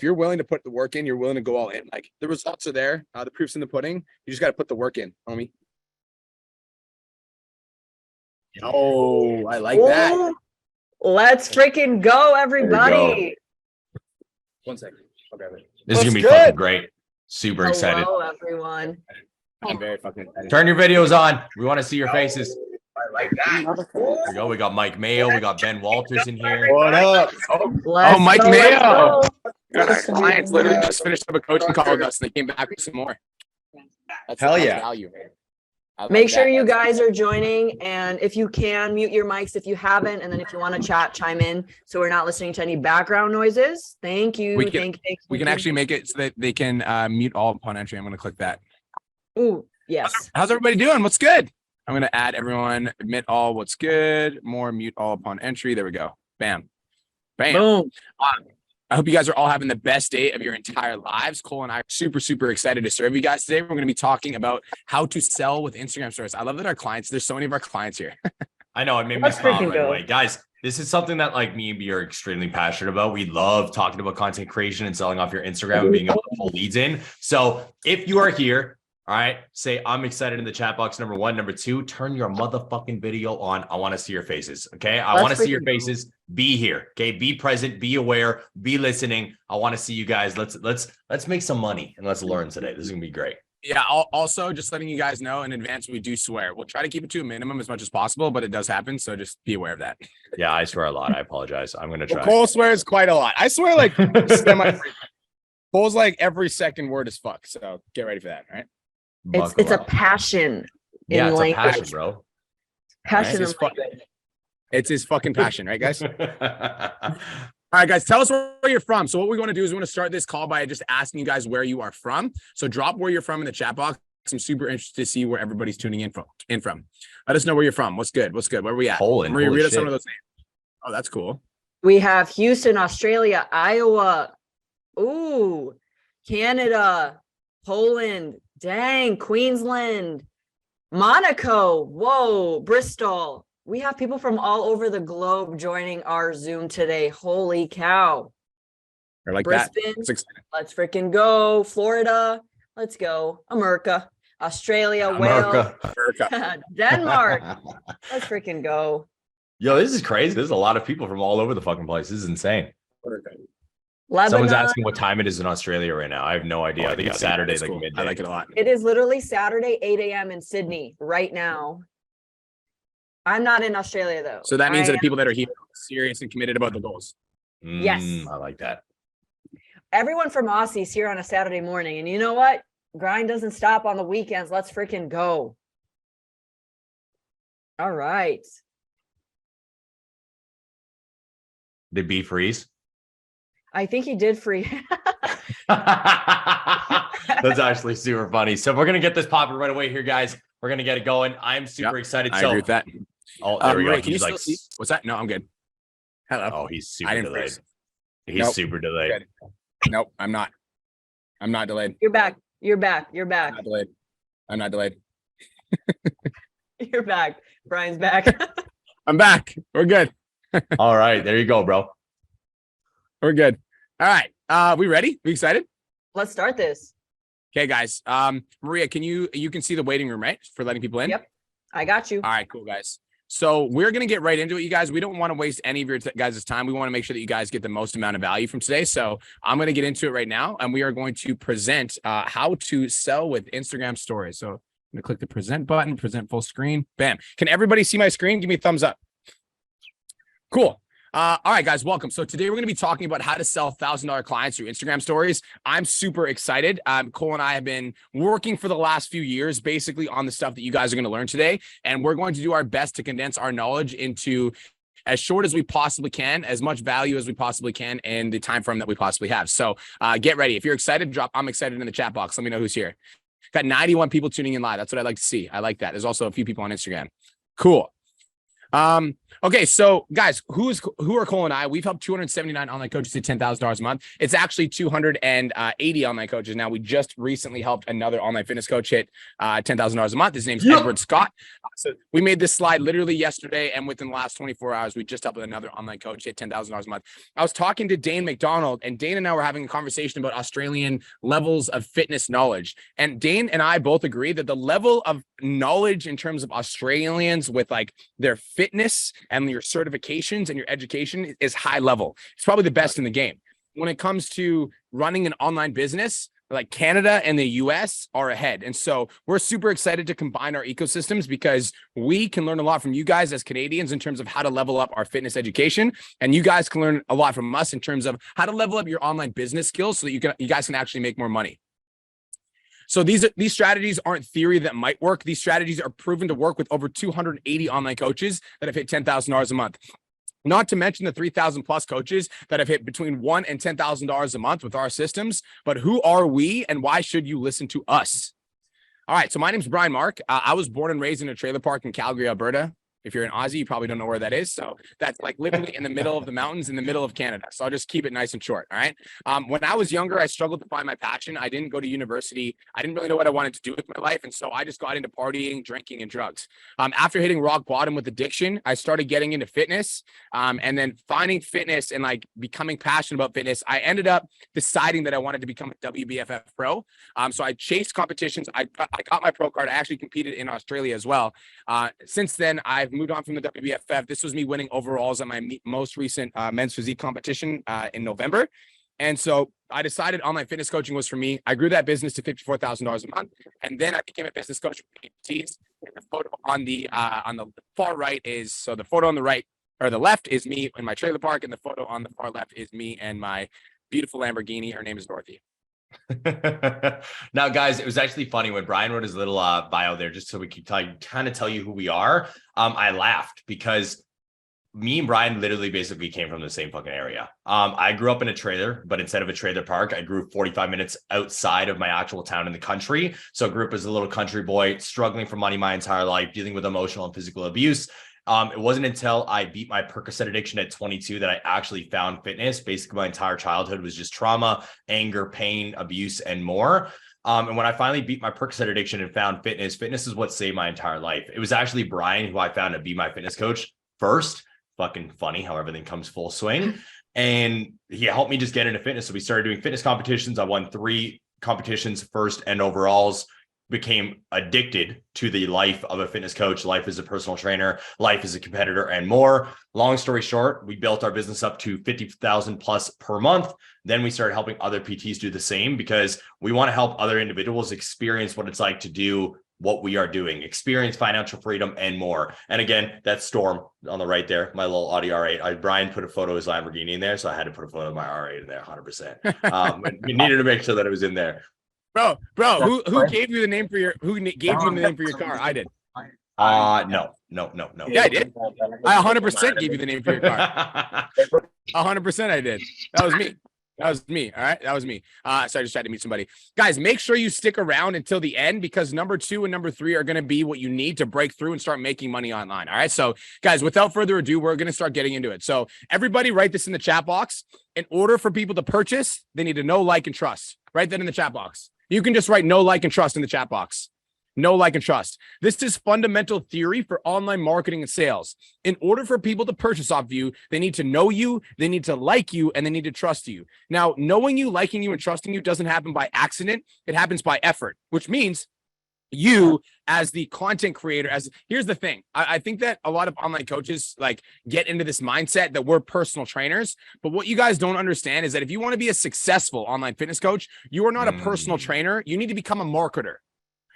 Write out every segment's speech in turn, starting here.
you're willing to put the work in, you're willing to go all in. Like the results are there. The proof's in the pudding. You just got to put the work in, homie. Oh, I like that. Let's freaking go, everybody. Go. 1 second. Okay. This is going to be fucking great. Super excited. Hello, everyone. I'm very fucking excited. Turn your videos on. We want to see your faces. I like that. There we go. We got Mike Mayo. We got Ben Walters in here. What up? Let's Mike go, Mayo. let's go. Our clients literally just finished up a coaching call with us and they came back with some more. That's value, man. Make sure you guys are joining, and if you can, mute your mics if you haven't, and then if you want to chat, chime in so we're not listening to any background noises. Thank you. We can actually make it so that they can mute all upon entry. I'm going to click that. Ooh, yes. How's everybody doing? What's good? I'm going to add everyone, admit all, what's good, more, mute all upon entry. There we go. Bam. Bam. Boom. I hope you guys are all having the best day of your entire lives. Cole and I are super, super excited to serve you guys today. We're going to be talking about how to sell with Instagram stories. I love that our clients, there's so many of our clients here. I know, it made me smile right away. Guys, this is something that like me and B are extremely passionate about. We love talking about content creation and selling off your Instagram and being able to pull leads in. So if you are here, all right, say I'm excited in the chat box. Number 1, number 2, turn your motherfucking video on. I want to see your faces. Okay. I want to see your faces. Be here. Okay. Be present, be aware, be listening. I want to see you guys. Let's make some money and let's learn today. This is gonna be great. Yeah. Also just letting you guys know in advance, we do swear. We'll try to keep it to a minimum as much as possible, but it does happen. So just be aware of that. Yeah. I swear a lot. I apologize. I'm going to try. Cole swears quite a lot. I swear like Cole's like every second word is fuck. So get ready for that. All right. It's a passion. Yeah, it's language. a passion, bro. Passion. Right? It's his fucking passion, right, guys? All right, guys, tell us where you're from. So what we want to do is we want to start this call by just asking you guys where you are from. So drop where you're from in the chat box. I'm super interested to see where everybody's tuning in from. Let us know where you're from. What's good? What's good? Where are we at? Poland. Maria, read us some of those names. Oh, that's cool. We have Houston, Australia, Iowa. Ooh, Canada, Poland. Dang, Queensland, Monaco. Whoa, Bristol. We have people from all over the globe joining our Zoom today. Holy cow. I like Brisbane, that. Let's freaking go. Florida, let's go. America, Australia, Wales, Denmark. Let's freaking go. Yo, this is crazy. There's a lot of people from all over the fucking place. This is insane. Lebanon. Someone's asking what time it is in Australia right now. I have no idea. I think it's Saturday, like midday. I like it a lot. It is literally Saturday, 8 a.m. in Sydney right now. I'm not in Australia though. So that means that the people that are here are serious and committed about the goals. Yes. I like that. Everyone from Aussie's here on a Saturday morning. And you know what? Grind doesn't stop on the weekends. Let's freaking go. All right. Did B freeze? I think he did free. That's actually super funny. So we're going to get this popping right away here, guys. We're going to get it going. I'm super excited. I agree with that. Oh, there we go. Can you still see? What's that? No, I'm good. Hello. Oh, he's super delayed. Super delayed. Good. Nope, I'm not. I'm not delayed. You're back. You're back. You're back. I'm not delayed. You're back. Brian's back. I'm back. We're good. All right. There you go, bro. We're good. All right. We ready? We excited? Let's start this. Okay, guys. Maria, you can see the waiting room, right? For letting people in? Yep. I got you. All right, cool, guys. So we're going to get right into it, you guys. We don't want to waste any of your guys' time. We want to make sure that you guys get the most amount of value from today. So I'm going to get into it right now, and we are going to present how to sell with Instagram stories. So I'm going to click the present button, present full screen. Bam. Can everybody see my screen? Give me a thumbs up. Cool. All right, guys, welcome. So today we're going to be talking about how to sell $1,000 clients through Instagram stories. I'm super excited. Cole and I have been working for the last few years, basically on the stuff that you guys are going to learn today. And we're going to do our best to condense our knowledge into as short as we possibly can, as much value as we possibly can in the time frame that we possibly have. So get ready. If you're excited, drop I'm excited in the chat box. Let me know who's here. Got 91 people tuning in live. That's what I like to see. I like that. There's also a few people on Instagram. Cool. Okay, so guys, who are Cole and I? We've helped 279 online coaches to $10,000 a month. It's actually 280 online coaches now. We just recently helped another online fitness coach hit $10,000 a month. His name's Edward Scott. So we made this slide literally yesterday, and within the last 24 hours, we just helped another online coach hit $10,000 a month. I was talking to Dane McDonald, and Dane and I were having a conversation about Australian levels of fitness knowledge. And Dane and I both agree that the level of knowledge in terms of Australians with like their fitness and your certifications and your education is high level. It's probably the best in the game. When it comes to running an online business, like Canada and the US are ahead. And so we're super excited to combine our ecosystems because we can learn a lot from you guys as Canadians in terms of how to level up our fitness education. And you guys can learn a lot from us in terms of how to level up your online business skills so that you guys can actually make more money. So these strategies aren't theory that might work. These strategies are proven to work with over 280 online coaches that have hit $10,000 a month. Not to mention the 3,000 plus coaches that have hit between $1,000 and $10,000 a month with our systems. But who are we and why should you listen to us? All right. So my name's Brian Mark. I was born and raised in a trailer park in Calgary, Alberta. If you're in Aussie, you probably don't know where that is. So that's like literally in the middle of the mountains in the middle of Canada. So I'll just keep it nice and short. All right. When I was younger, I struggled to find my passion. I didn't go to university. I didn't really know what I wanted to do with my life. And so I just got into partying, drinking, and drugs. After hitting rock bottom with addiction, I started getting into fitness and then finding fitness and like becoming passionate about fitness. I ended up deciding that I wanted to become a WBFF pro. So I chased competitions. I got my pro card. I actually competed in Australia as well. Since then, I've moved on from the WBFF. This was me winning overalls at my most recent men's physique competition in November. And so I decided online fitness coaching was for me. I grew that business to $54,000 a month. And then I became a business coach for PTs. And the photo on the far right is, so the photo on the right or the left is me in my trailer park. And the photo on the far left is me and my beautiful Lamborghini. Her name is Dorothy. Now, guys, it was actually funny when Brian wrote his little bio there, just so we could kind of tell you who we are. I laughed because me and Brian literally basically came from the same fucking area. I grew up in a trailer, but instead of a trailer park, I grew 45 minutes outside of my actual town in the country. So I grew up as a little country boy, struggling for money my entire life, dealing with emotional and physical abuse. It wasn't until I beat my Percocet addiction at 22 that I actually found fitness. Basically, my entire childhood was just trauma, anger, pain, abuse, and more. And when I finally beat my Percocet addiction and found fitness, fitness is what saved my entire life. It was actually Brian who I found to be my fitness coach first. Fucking funny how everything comes full swing. And he helped me just get into fitness. So we started doing fitness competitions. I won 3 competitions, first and overalls. Became addicted to the life of a fitness coach, life as a personal trainer, life as a competitor, and more. Long story short, we built our business up to 50,000 plus per month. Then we started helping other PTs do the same because we want to help other individuals experience what it's like to do what we are doing, experience financial freedom and more. And again, that's Storm on the right there, my little Audi R8. Brian put a photo of his Lamborghini in there, so I had to put a photo of my R8 in there 100%. We needed to make sure that it was in there. Bro, who gave you the name for your car? I did. No. Yeah, I did. I 100% gave you the name for your car. 100% I did. That was me. All right. That was me. So I just tried to meet somebody. Guys, make sure you stick around until the end because number 2 and number 3 are going to be what you need to break through and start making money online. All right. So guys, without further ado, we're going to start getting into it. So everybody write this in the chat box. In order for people to purchase, they need to know, like, and trust. Write that in the chat box. You can just write no, like, and trust in the chat box. No, like, and trust. This is fundamental theory for online marketing and sales. In order for people to purchase off you, they need to know you, they need to like you, and they need to trust you. Now, knowing you, liking you, and trusting you doesn't happen by accident. It happens by effort, which means you as the content creator, here's the thing. I think that a lot of online coaches like get into this mindset that we're personal trainers, but what you guys don't understand is that if you want to be a successful online fitness coach, you are not a personal trainer. You need to become a marketer.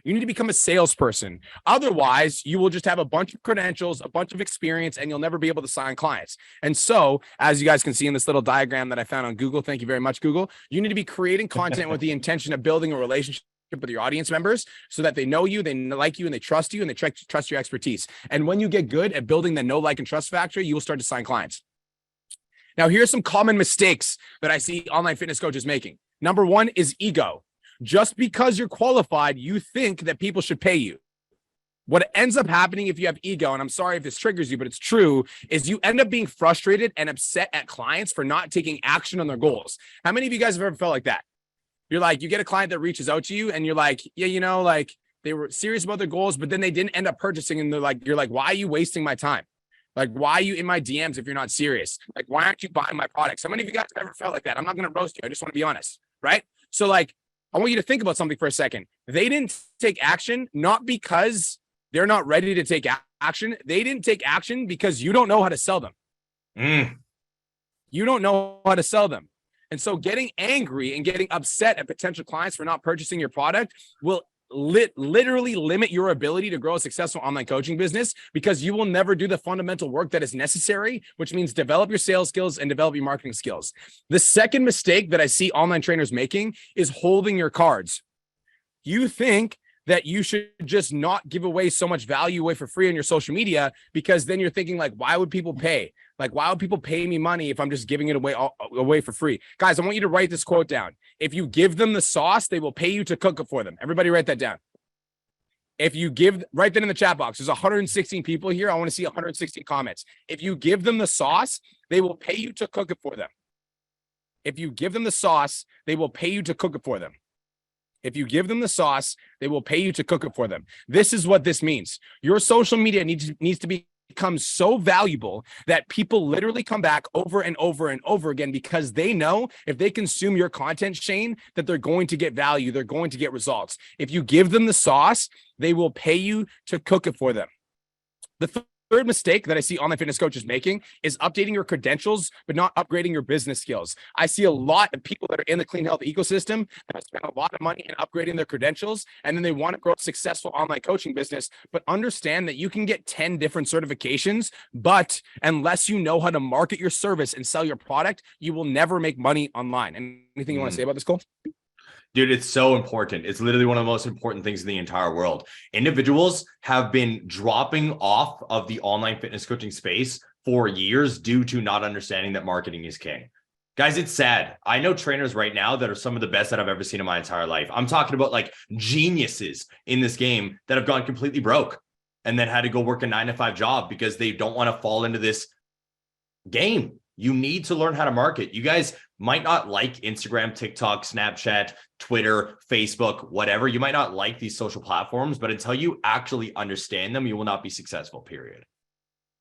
You need to become a salesperson. Otherwise, you will just have a bunch of credentials, a bunch of experience, and you'll never be able to sign clients. And so, as you guys can see in this little diagram that I found on Google, thank you very much, Google, you need to be creating content with the intention of building a relationship with your audience members so that they know you, they like you, and they trust you, and they trust your expertise. And when you get good at building the know, like, and trust factor, you will start to sign clients. Now, here's some common mistakes that I see online fitness coaches making. Number 1 is ego. Just because you're qualified, you think that people should pay you. What ends up happening if you have ego, and I'm sorry if this triggers you, but it's true, is you end up being frustrated and upset at clients for not taking action on their goals. How many of you guys have ever felt like that? You're like, you get a client that reaches out to you and you're like, yeah, you know, like they were serious about their goals, but then they didn't end up purchasing. And they're like, you're like, why are you wasting my time? Like, why are you in my DMs if you're not serious? Like, why aren't you buying my products? How many of you guys have ever felt like that? I'm not going to roast you. I just want to be honest, right? So like, I want you to think about something for a second. They didn't take action, not because they're not ready to take action. They didn't take action because you don't know how to sell them. You don't know how to sell them. And so getting angry and getting upset at potential clients for not purchasing your product will literally limit your ability to grow a successful online coaching business, because you will never do the fundamental work that is necessary, which means develop your sales skills and develop your marketing skills. The second mistake that I see online trainers making is holding your cards. You think that you should just not give away so much value away for free on your social media, because then you're thinking like, why would people pay? Like, why would people pay me money if I'm just giving it away for free? Guys, I want you to write this quote down. If you give them the sauce, they will pay you to cook it for them. Everybody write that down. If you write that in the chat box. There's 116 people here. I want to see 116 comments. If you give them the sauce, they will pay you to cook it for them. If you give them the sauce, they will pay you to cook it for them. If you give them the sauce, they will pay you to cook it for them. This is what this means. Your social media needs to become so valuable that people literally come back over and over and over again, because they know if they consume your content, Shane, that they're going to get value. They're going to get results. If you give them the sauce, they will pay you to cook it for them. The third mistake that I see online fitness coaches making is updating your credentials, but not upgrading your business skills. I see a lot of people that are in the clean health ecosystem that have spent a lot of money in upgrading their credentials, and then they want to grow a successful online coaching business, but understand that you can get 10 different certifications, but unless you know how to market your service and sell your product, you will never make money online. Anything you want to say about this, Cole? Dude, it's so important. It's literally one of the most important things in the entire world. Individuals have been dropping off of the online fitness coaching space for years due to not understanding that marketing is king. Guys, it's sad. I know trainers right now that are some of the best that I've ever seen in my entire life. I'm talking about like geniuses in this game that have gone completely broke and then had to go work a 9-to-5 job because they don't want to fall into this game. You need to learn how to market. You guys might not like Instagram, TikTok, Snapchat, Twitter, Facebook, whatever. You might not like these social platforms, but until you actually understand them, you will not be successful, period.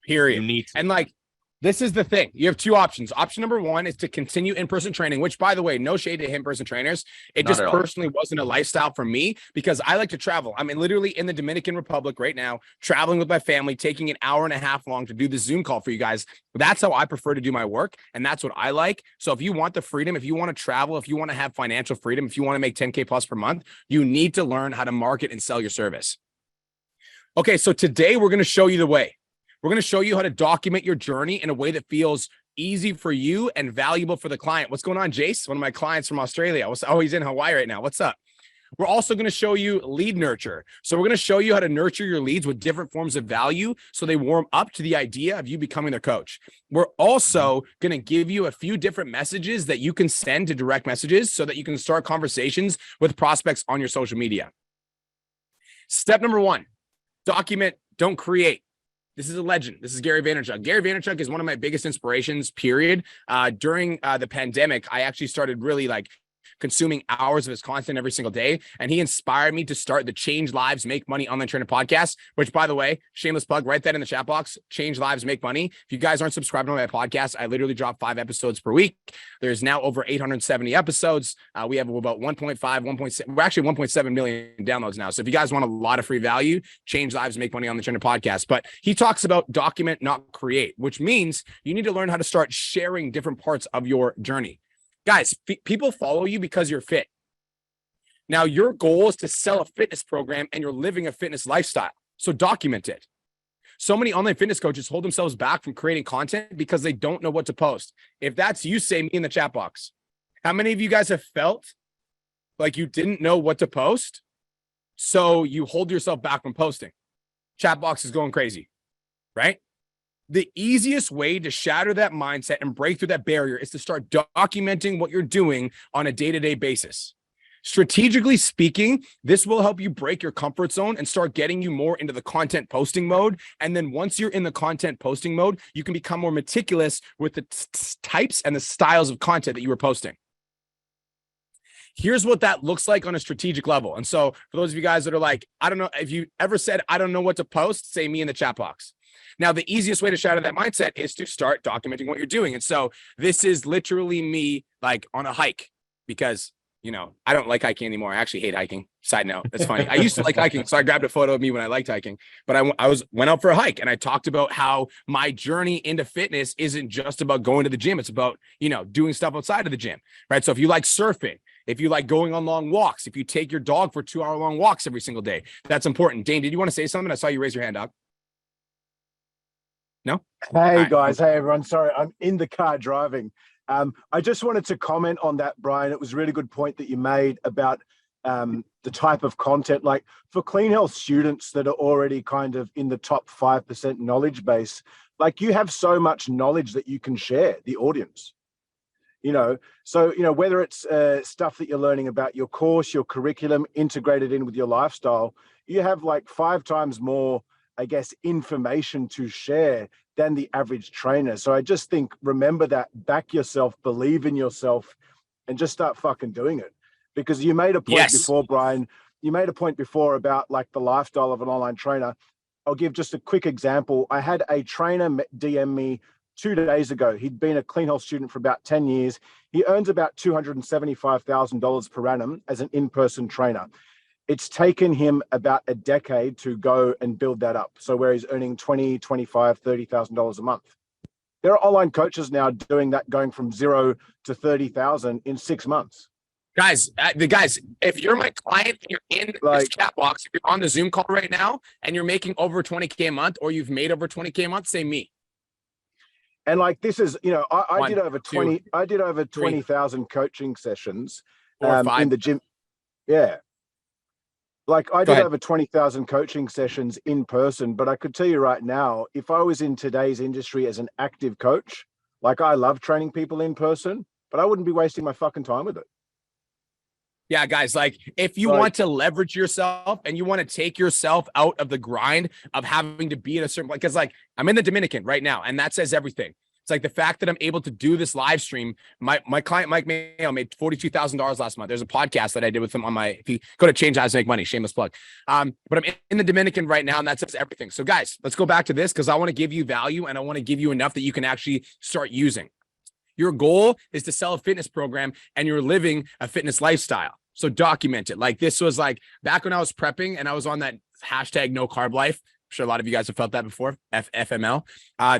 Period. You need to. And like, this is the thing. You have two options. Option number one is to continue in-person training, which, by the way, no shade to in-person trainers. It just personally wasn't a lifestyle for me because I like to travel. I'm literally in the Dominican Republic right now, traveling with my family, taking an hour and a half long to do the Zoom call for you guys. That's how I prefer to do my work, and that's what I like. So if you want the freedom, if you want to travel, if you want to have financial freedom, if you want to make 10K plus per month, you need to learn how to market and sell your service. Okay, so today we're going to show you the way. We're going to show you how to document your journey in a way that feels easy for you and valuable for the client. What's going on, Jace? One of my clients from Australia. Oh, he's in Hawaii right now. What's up? We're also going to show you lead nurture. So we're going to show you how to nurture your leads with different forms of value so they warm up to the idea of you becoming their coach. We're also going to give you a few different messages that you can send to direct messages so that you can start conversations with prospects on your social media. Step number one, document, don't create. This is a legend. This is Gary Vaynerchuk. Gary Vaynerchuk is one of my biggest inspirations, period. During the pandemic, I actually started really like consuming hours of his content every single day. And he inspired me to start the Change Lives, Make Money Online Trainer podcast, which, by the way, shameless plug, write that in the chat box. Change Lives, Make Money. If you guys aren't subscribed to my podcast, I literally drop 5 episodes per week. There's now over 870 episodes. We have about 1.6, we're actually 1.7 million downloads now. So if you guys want a lot of free value, Change Lives, Make Money Online Trainer podcast. But he talks about document, not create, which means you need to learn how to start sharing different parts of your journey. Guys, people follow you because you're fit. Now, your goal is to sell a fitness program and you're living a fitness lifestyle. So document it. So many online fitness coaches hold themselves back from creating content because they don't know what to post. If that's you, say me in the chat box. How many of you guys have felt like you didn't know what to post? So you hold yourself back from posting. Chat box is going crazy, right? The easiest way to shatter that mindset and break through that barrier is to start documenting what you're doing on a day-to-day basis. Strategically speaking, this will help you break your comfort zone and start getting you more into the content posting mode. And then once you're in the content posting mode, you can become more meticulous with the types and the styles of content that you were posting. Here's what that looks like on a strategic level. And so for those of you guys that are like, I don't know, if you ever said, I don't know what to post, say me in the chat box. Now, the easiest way to shatter that mindset is to start documenting what you're doing. And so this is literally me like on a hike because, you know, I don't like hiking anymore. I actually hate hiking. Side note, that's funny. I used to like hiking. So I grabbed a photo of me when I liked hiking, but I went out for a hike and I talked about how my journey into fitness isn't just about going to the gym. It's about, you know, doing stuff outside of the gym, right? So if you like surfing, if you like going on long walks, if you take your dog for 2-hour long walks every single day, that's important. Dane, did you want to say something? I saw you raise your hand up. No? Hey guys, hey everyone. Sorry, I'm in the car driving. I just wanted to comment on that, Brian. It was a really good point that you made about the type of content. Like for Clean Health students that are already kind of in the top 5% knowledge base, like you have so much knowledge that you can share the audience. You know, so, you know, whether it's stuff that you're learning about your course, your curriculum, integrated in with your lifestyle, you have like 5 times more, I guess, information to share than the average trainer. So I just think, remember that, back yourself, believe in yourself, and just start fucking doing it. Because you made a point before, Brian, you made a point before about like the lifestyle of an online trainer. I'll give just a quick example. I had a trainer DM me 2 days ago. He'd been a Clean Health student for about 10 years. He earns about $275,000 per annum as an in-person trainer. It's taken him about a decade to go and build that up. So where he's earning $20,000, $25,000, $30,000 a month. There are online coaches now doing that, going from 0 to 30,000 in 6 months. Guys, if you're my client, you're in this chat box, if you're on the Zoom call right now and you're making over 20K a month, or you've made over 20K a month, say me. And like, this is, you know, I did over 20,000 coaching sessions in the gym. Yeah. Like I did over 20,000 coaching sessions in person, but I could tell you right now, if I was in today's industry as an active coach, like I love training people in person, but I wouldn't be wasting my fucking time with it. Yeah, guys, like if you want to leverage yourself and you want to take yourself out of the grind of having to be at a certain point, because like I'm in the Dominican right now, and that says everything. It's like the fact that I'm able to do this live stream. My client, Mike Mayo, made $42,000 last month. There's a podcast that I did with him on my, if you go to Change Lives to Make Money, shameless plug. But I'm in the Dominican right now, and that says everything. So guys, let's go back to this because I want to give you value and I want to give you enough that you can actually start using. Your goal is to sell a fitness program and you're living a fitness lifestyle. So document it. Like this was like back when I was prepping and I was on that hashtag no carb life. I'm sure a lot of you guys have felt that before. FML.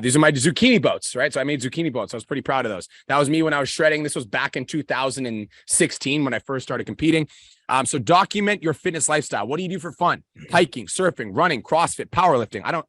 These are my zucchini boats, right? So I made zucchini boats. I was pretty proud of those. That was me when I was shredding. This was back in 2016 when I first started competing. So document your fitness lifestyle. What do you do for fun? Hiking, surfing, running, CrossFit, powerlifting. I don't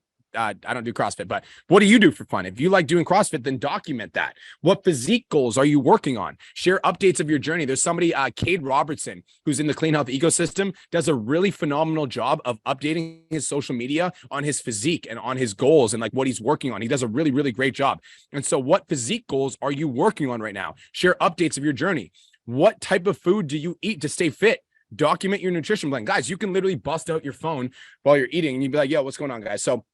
do CrossFit, but what do you do for fun? If you like doing CrossFit, then document that. What physique goals are you working on? Share updates of your journey. There's somebody, Cade Robertson, who's in the Clean Health ecosystem, does a really phenomenal job of updating his social media on his physique and on his goals and like what he's working on. He does a really, really great job. And so what physique goals are you working on right now? Share updates of your journey. What type of food do you eat to stay fit? Document your nutrition plan. Guys, you can literally bust out your phone while you're eating and you'd be like, yo, what's going on, guys? So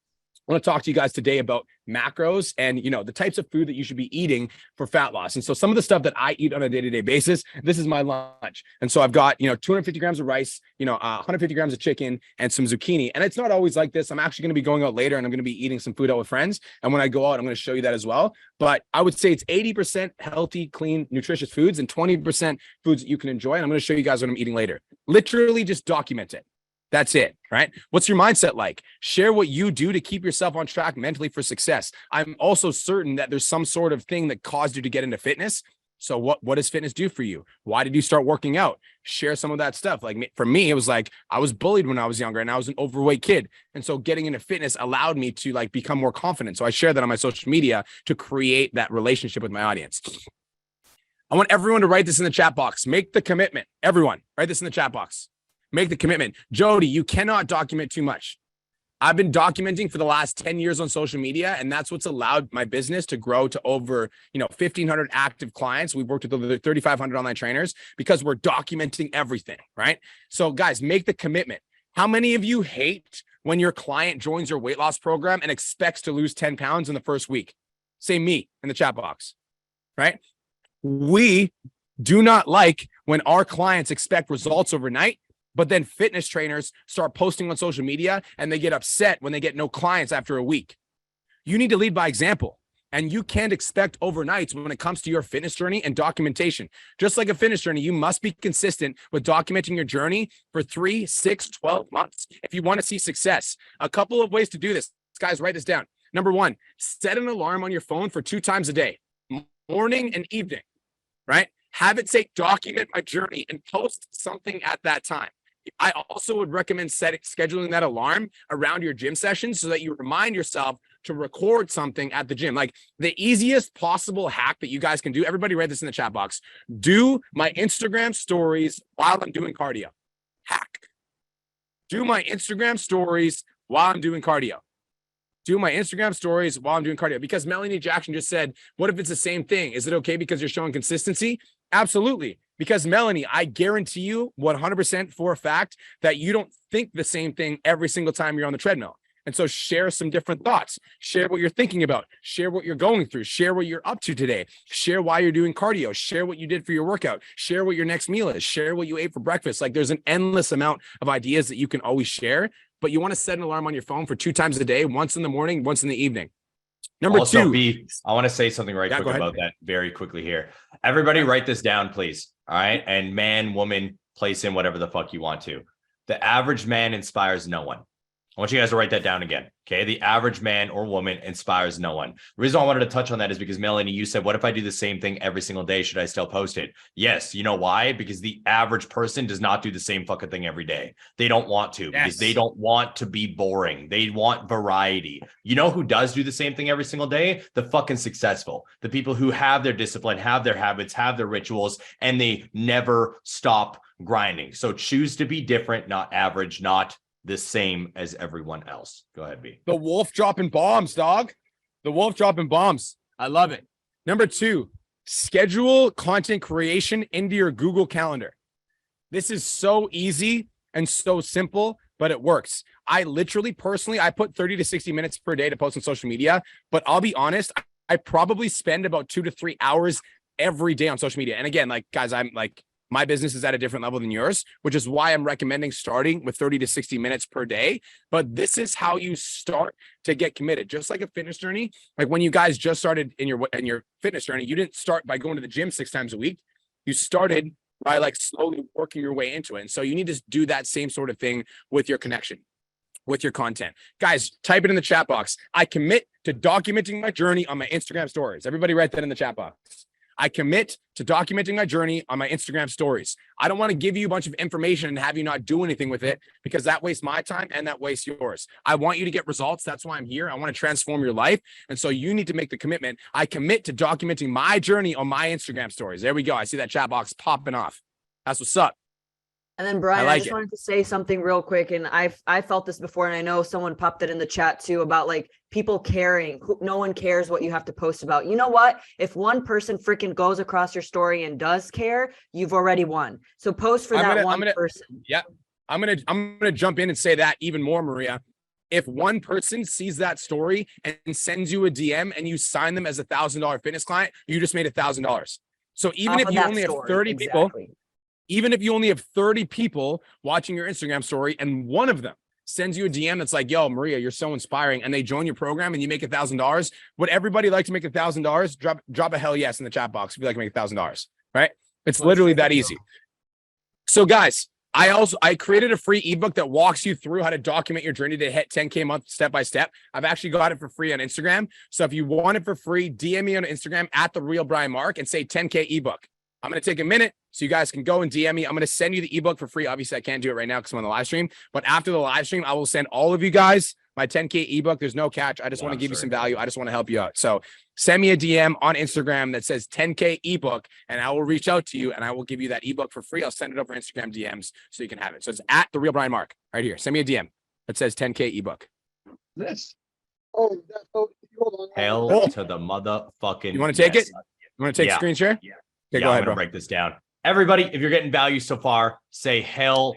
I want to talk to you guys today about macros and, you know, the types of food that you should be eating for fat loss. And so some of the stuff that I eat on a day-to-day basis, this is my lunch. And so I've got, 250 grams of rice, 150 grams of chicken and some zucchini. And it's not always like this. I'm actually going to be going out later and I'm going to be eating some food out with friends. And when I go out, I'm going to show you that as well. But I would say it's 80% healthy, clean, nutritious foods and 20% foods that you can enjoy. And I'm going to show you guys what I'm eating later. Literally just document it. That's it, right? What's your mindset like? Share what you do to keep yourself on track mentally for success. I'm also certain that there's some sort of thing that caused you to get into fitness. So what does fitness do for you? Why did you start working out? Share some of that stuff. Like for me, it was like, I was bullied when I was younger and I was an overweight kid. And so getting into fitness allowed me to like become more confident. So I share that on my social media to create that relationship with my audience. I want everyone to write this in the chat box. Make the commitment. Everyone, write this in the chat box. Make the commitment. Jody, you cannot document too much. I've been documenting for the last 10 years on social media, and that's what's allowed my business to grow to over, 1,500 active clients. We've worked with over 3,500 online trainers because we're documenting everything, right? So guys, make the commitment. How many of you hate when your client joins your weight loss program and expects to lose 10 pounds in the first week? Say me in the chat box, right? We do not like when our clients expect results overnight, but then fitness trainers start posting on social media and they get upset when they get no clients after a week. You need to lead by example, and you can't expect overnights when it comes to your fitness journey and documentation. Just like a fitness journey, you must be consistent with documenting your journey for 3, 6, 12 months if you want to see success. A couple of ways to do this. Guys, write this down. Number 1, set an alarm on your phone for 2 times a day, morning and evening, right? Have it say document my journey and post something at that time. I also would recommend scheduling that alarm around your gym sessions so that you remind yourself to record something at the gym. Like the easiest possible hack that you guys can do, everybody write this in the chat box, do my Instagram stories while I'm doing cardio. Hack. Do my Instagram stories while I'm doing cardio. Do my Instagram stories while I'm doing cardio. Because Melanie Jackson just said, what if it's the same thing? Is it okay because you're showing consistency? Absolutely. Because Melanie, I guarantee you 100% for a fact that you don't think the same thing every single time you're on the treadmill. And so share some different thoughts, share what you're thinking about, share what you're going through, share what you're up to today, share why you're doing cardio, share what you did for your workout, share what your next meal is, share what you ate for breakfast. Like there's an endless amount of ideas that you can always share, but you want to set an alarm on your phone for 2 times a day, once in the morning, once in the evening. Number also, 2. B, I want to say something quick about that very quickly here. Everybody write this down, please. All right. And man, woman, place in whatever the fuck you want to. The average man inspires no one. I want you guys to write that down again. Okay. The average man or woman inspires no one. The reason I wanted to touch on that is because Melanie, you said, what if I do the same thing every single day? Should I still post it? Yes. You know why? Because the average person does not do the same fucking thing every day. They don't want to because they don't want to be boring. They want variety. You know who does do the same thing every single day? The fucking successful, the people who have their discipline, have their habits, have their rituals, and they never stop grinding. So choose to be different, not average, not the same as everyone else. Go ahead, B. The wolf dropping bombs, dog. The wolf dropping bombs. I love it. Number 2, schedule content creation into your Google Calendar. This is so easy and so simple, but it works. I literally, personally, I put 30 to 60 minutes per day to post on social media, but I'll be honest, I probably spend about 2 to 3 hours every day on social media. And again, like, guys, I'm like, my business is at a different level than yours, which is why I'm recommending starting with 30 to 60 minutes per day. But this is how you start to get committed. Just like a fitness journey, like when you guys just started in your fitness journey, you didn't start by going to the gym 6 times a week. You started by like slowly working your way into it. And so you need to do that same sort of thing with your connection, with your content. Guys, type it in the chat box. I commit to documenting my journey on my Instagram stories. Everybody write that in the chat box. I commit to documenting my journey on my Instagram stories. I don't want to give you a bunch of information and have you not do anything with it because that wastes my time and that wastes yours. I want you to get results. That's why I'm here. I want to transform your life. And so you need to make the commitment. I commit to documenting my journey on my Instagram stories. There we go. I see that chat box popping off. That's what's up. And then Brian, I just wanted to say something real quick. And I felt this before, and I know someone popped it in the chat too about like people caring. No one cares what you have to post about. You know what? If one person freaking goes across your story and does care, you've already won. So post for that one person. Yeah. I'm gonna jump in and say that even more, Maria. If one person sees that story and sends you a DM and you sign them as $1,000 fitness client, you just made $1,000. So even if you only have 30 people, even if you only have 30 people watching your Instagram story and one of them sends you a DM that's like, yo, Maria, you're so inspiring, and they join your program and you make $1,000, would everybody like to make $1,000? Drop a hell yes in the chat box if you like to make $1,000, right? It's literally that easy. So guys, I created a free ebook that walks you through how to document your journey to hit 10K a month step by step. I've actually got it for free on Instagram. So if you want it for free, DM me on Instagram at The Real Brian Mark and say 10K ebook. I'm going to take a minute so you guys can go and DM me. I'm going to send you the ebook for free. Obviously, I can't do it right now because I'm on the live stream. But after the live stream, I will send all of you guys my 10K ebook. There's no catch. I just want to give you some value. I just want to help you out. So send me a DM on Instagram that says 10K ebook, and I will reach out to you and I will give you that ebook for free. I'll send it over Instagram DMs so you can have it. So it's at The Real Brian Mark right here. Send me a DM that says 10K ebook. This. Oh, hold on. Hell to the motherfucking. You want to take yes. it? You want to take Yeah. screen share? Yeah. Okay, Yeah, go I'm ahead, gonna bro. break this down. Everybody, if you're getting value so far, say hell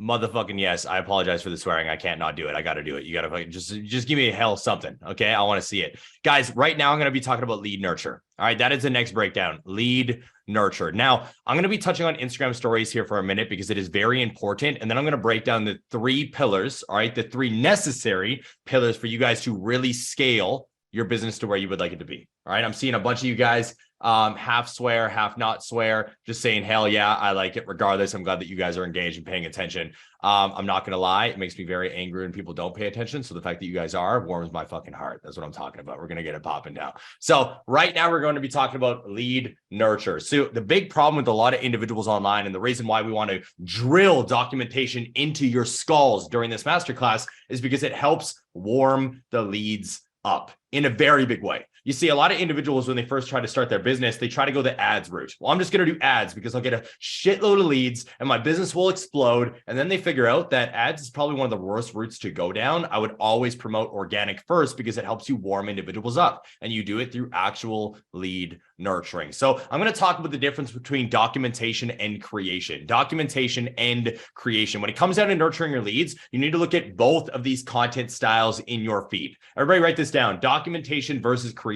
motherfucking yes. I apologize for the swearing. I can't not do it. I got to do it. You got to just give me a hell something. Okay. I want to see it. Guys, right now I'm going to be talking about lead nurture. All right. That is the next breakdown. Lead nurture. Now I'm going to be touching on Instagram stories here for a minute because it is very important. And then I'm going to break down the 3 pillars. All right. The 3 necessary pillars for you guys to really scale your business to where you would like it to be. All right. I'm seeing a bunch of you guys half swear, half not swear, just saying, hell yeah, I like it regardless. I'm glad that you guys are engaged and paying attention. I'm not going to lie. It makes me very angry when people don't pay attention. So the fact that you guys are warms my fucking heart. That's what I'm talking about. We're going to get it popping down. So right now we're going to be talking about lead nurture. So the big problem with a lot of individuals online, and the reason why we want to drill documentation into your skulls during this masterclass, is because it helps warm the leads up in a very big way. You see a lot of individuals when they first try to start their business, they try to go the ads route. Well, I'm just going to do ads because I'll get a shitload of leads and my business will explode. And then they figure out that ads is probably one of the worst routes to go down. I would always promote organic first because it helps you warm individuals up, and you do it through actual lead nurturing. So I'm going to talk about the difference between documentation and creation. Documentation and creation. When it comes down to nurturing your leads, you need to look at both of these content styles in your feed. Everybody write this down. Documentation versus creation.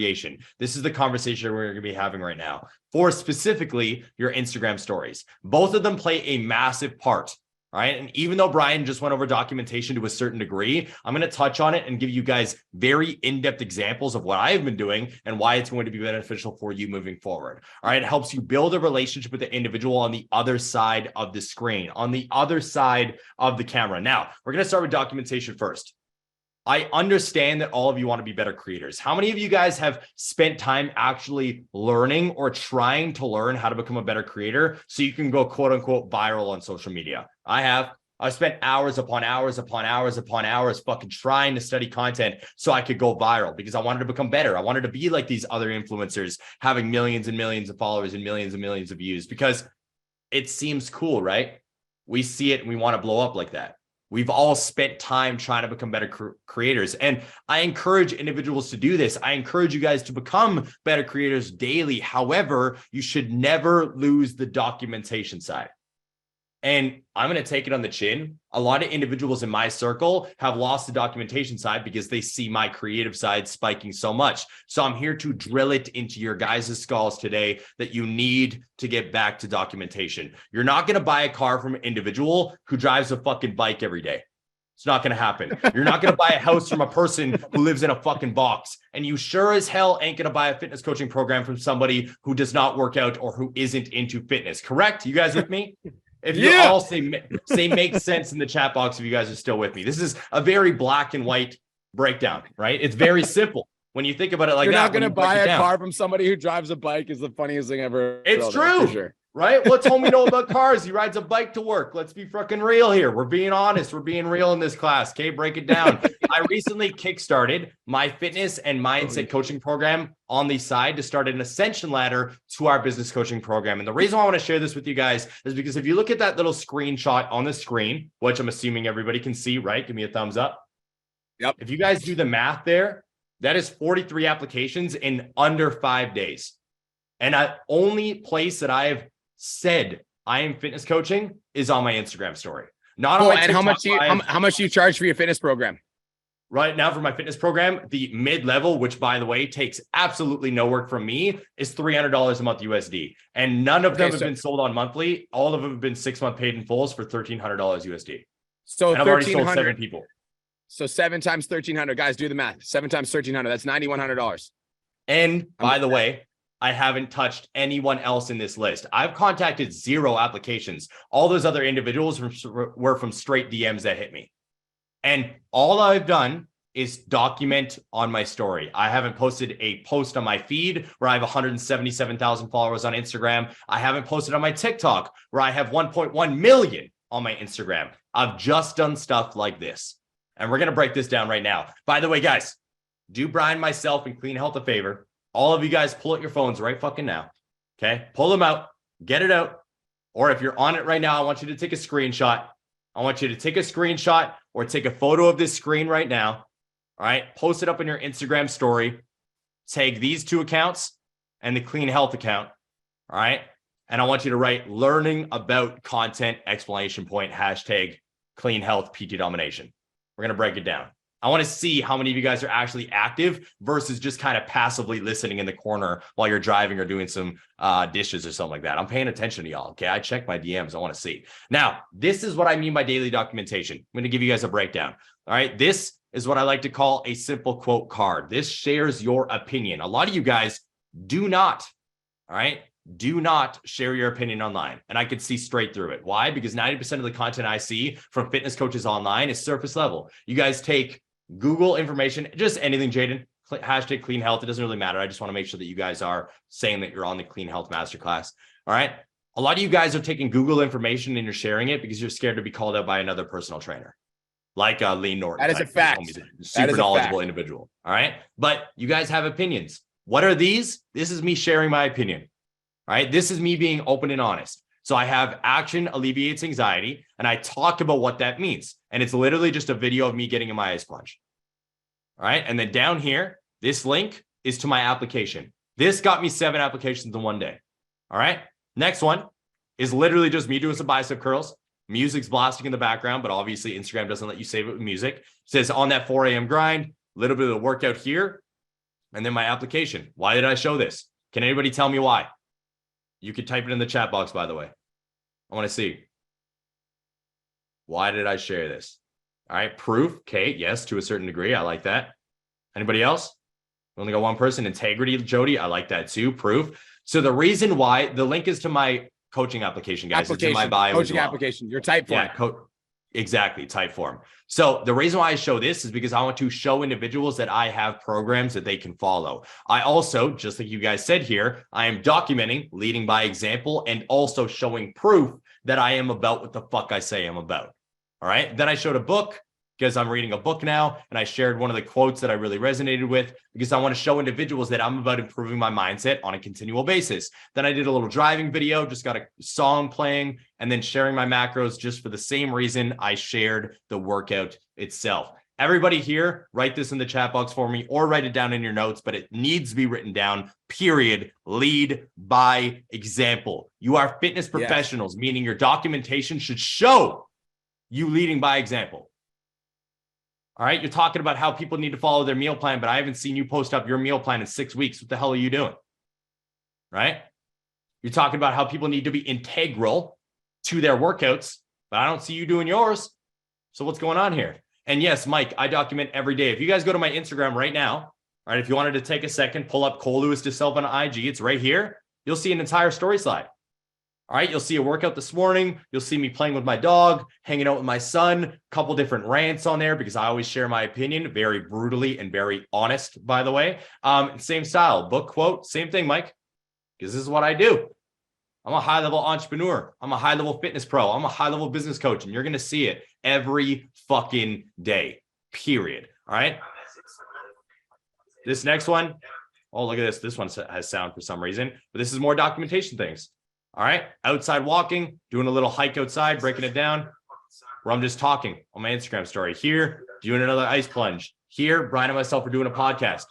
This is the conversation we're going to be having right now for specifically your Instagram stories. Both of them play a massive part. All right. And even though Brian just went over documentation to a certain degree, I'm going to touch on it and give you guys very in-depth examples of what I've been doing and why it's going to be beneficial for you moving forward. All right. It helps you build a relationship with the individual on the other side of the screen, on the other side of the camera. Now, we're going to start with documentation first. I understand that all of you want to be better creators. How many of you guys have spent time actually learning or trying to learn how to become a better creator so you can go quote unquote viral on social media? I have. I've spent hours upon hours upon hours upon hours fucking trying to study content so I could go viral because I wanted to become better. I wanted to be like these other influencers having millions and millions of followers and millions of views because it seems cool, right? We see it and we want to blow up like that. We've all spent time trying to become better creators. And I encourage individuals to do this. I encourage you guys to become better creators daily. However, you should never lose the documentation side. And I'm going to take it on the chin. A lot of individuals in my circle have lost the documentation side because they see my creative side spiking so much. So I'm here to drill it into your guys' skulls today that you need to get back to documentation. You're not going to buy a car from an individual who drives a fucking bike every day. It's not going to happen. You're not going to buy a house from a person who lives in a fucking box. And you sure as hell ain't going to buy a fitness coaching program from somebody who does not work out or who isn't into fitness. Correct? You guys with me? If you all say makes sense in the chat box, if you guys are still with me. This is a very black and white breakdown, right? It's very simple. When you think about it like You're that. not going to buy a car from somebody who drives a bike is the funniest thing ever. It's true. Sure. Right? What's homie know about cars? He rides a bike to work. Let's be fucking real here. We're being honest. We're being real in this class. Okay, break it down. I recently kickstarted my fitness and mindset coaching program on the side to start an ascension ladder to our business coaching program. And the reason why I want to share this with you guys is because if you look at that little screenshot on the screen, which I'm assuming everybody can see, right? Give me a thumbs up. Yep. If you guys do the math there, that is 43 applications in under 5 days. And the only place that I have said I am fitness coaching is on my Instagram story. Not on my and TikTok how much do you charge for your fitness program? Right now for my fitness program, the mid-level, which by the way takes absolutely no work from me, is $300 a month USD. And none of them have been sold on monthly. All of them have been 6-month paid in fulls for $1,300 USD. So and I've already sold 7 people. So 7 times 1,300. Guys, do the math. 7 times 1,300. That's $9,100. And by the way, I haven't touched anyone else in this list. I've contacted 0 applications. All those other individuals were from straight DMs that hit me. And all I've done is document on my story. I haven't posted a post on my feed where I have 177,000 followers on Instagram. I haven't posted on my TikTok where I have 1.1 million on my Instagram. I've just done stuff like this. And we're going to break this down right now. By the way, guys, do Brian, myself, and Clean Health a favor. All of you guys pull out your phones right fucking now. Okay. Pull them out, get it out. Or if you're on it right now, I want you to take a screenshot. I want you to take a screenshot or take a photo of this screen right now. All right. Post it up in your Instagram story. Tag these 2 accounts and the Clean Health account. All right. And I want you to write learning about content exclamation point hashtag Clean Health PT Domination. We're going to break it down. I want to see how many of you guys are actually active versus just kind of passively listening in the corner while you're driving or doing some dishes or something like that. I'm paying attention to y'all. Okay. I check my DMs. I want to see. Now, this is what I mean by daily documentation. I'm going to give you guys a breakdown. All right. This is what I like to call a simple quote card. This shares your opinion. A lot of you guys do not. All right. Do not share your opinion online. And I could see straight through it. Why? Because 90% of the content I see from fitness coaches online is surface level. You guys take Google information, just anything, Jaden, hashtag Clean Health. It doesn't really matter. I just want to make sure that you guys are saying that you're on the Clean Health Masterclass. All right. A lot of you guys are taking Google information and you're sharing it because you're scared to be called out by another personal trainer. Like Lee Norton. That is a fact. Super knowledgeable individual. All right. But you guys have opinions. What are these? This is me sharing my opinion. All right. This is me being open and honest. So I have action alleviates anxiety, and I talk about what that means. And it's literally just a video of me getting in my ice plunge. All right. And then down here, this link is to my application. This got me 7 applications in one day. All right. Next one is literally just me doing some bicep curls. Music's blasting in the background, but obviously Instagram doesn't let you save it with music. It says on that 4 a.m. grind, a little bit of the workout here, and then my application. Why did I show this? Can anybody tell me why? You could type it in the chat box, by the way. I want to see. Why did I share this? All right. Proof. Okay. Yes, to a certain degree. I like that. Anybody else? We only got one person. Integrity, Jody. I like that too. Proof. So the reason why the link is to my coaching application, guys. It's in my bio. Coaching application. Your type form. Yeah, exactly. Type form. So the reason why I show this is because I want to show individuals that I have programs that they can follow. I also, just like you guys said here, I am documenting, leading by example, and also showing proof that I am about what the fuck I say I'm about. All right. Then I showed a book because I'm reading a book now. And I shared one of the quotes that I really resonated with because I want to show individuals that I'm about improving my mindset on a continual basis. Then I did a little driving video, just got a song playing and then sharing my macros just for the same reason I shared the workout itself. Everybody here, write this in the chat box for me or write it down in your notes, but it needs to be written down, period. Lead by example. You are fitness professionals, meaning your documentation should show you leading by example. All right. You're talking about how people need to follow their meal plan, but I haven't seen you post up your meal plan in 6 weeks. What the hell are you doing? Right. You're talking about how people need to be integral to their workouts, but I don't see you doing yours. So what's going on here? And yes, Mike, I document every day. If you guys go to my Instagram right now, all right, if you wanted to take a second, pull up Cole Lewis DeSilva on IG, it's right here. You'll see an entire story slide. All right, you'll see a workout this morning. You'll see me playing with my dog, hanging out with my son, a couple different rants on there because I always share my opinion very brutally and very honest, by the way. Same style, book quote, same thing, Mike, because this is what I do. I'm a high-level entrepreneur. I'm a high-level fitness pro. I'm a high-level business coach, and you're going to see it every fucking day, period. All right. This next one, oh, look at this. This one has sound for some reason, but this is more documentation things. All right. Outside walking, doing a little hike outside, breaking it down, where I'm just talking on my Instagram story. Here, doing another ice plunge. Here, Brian and myself are doing a podcast.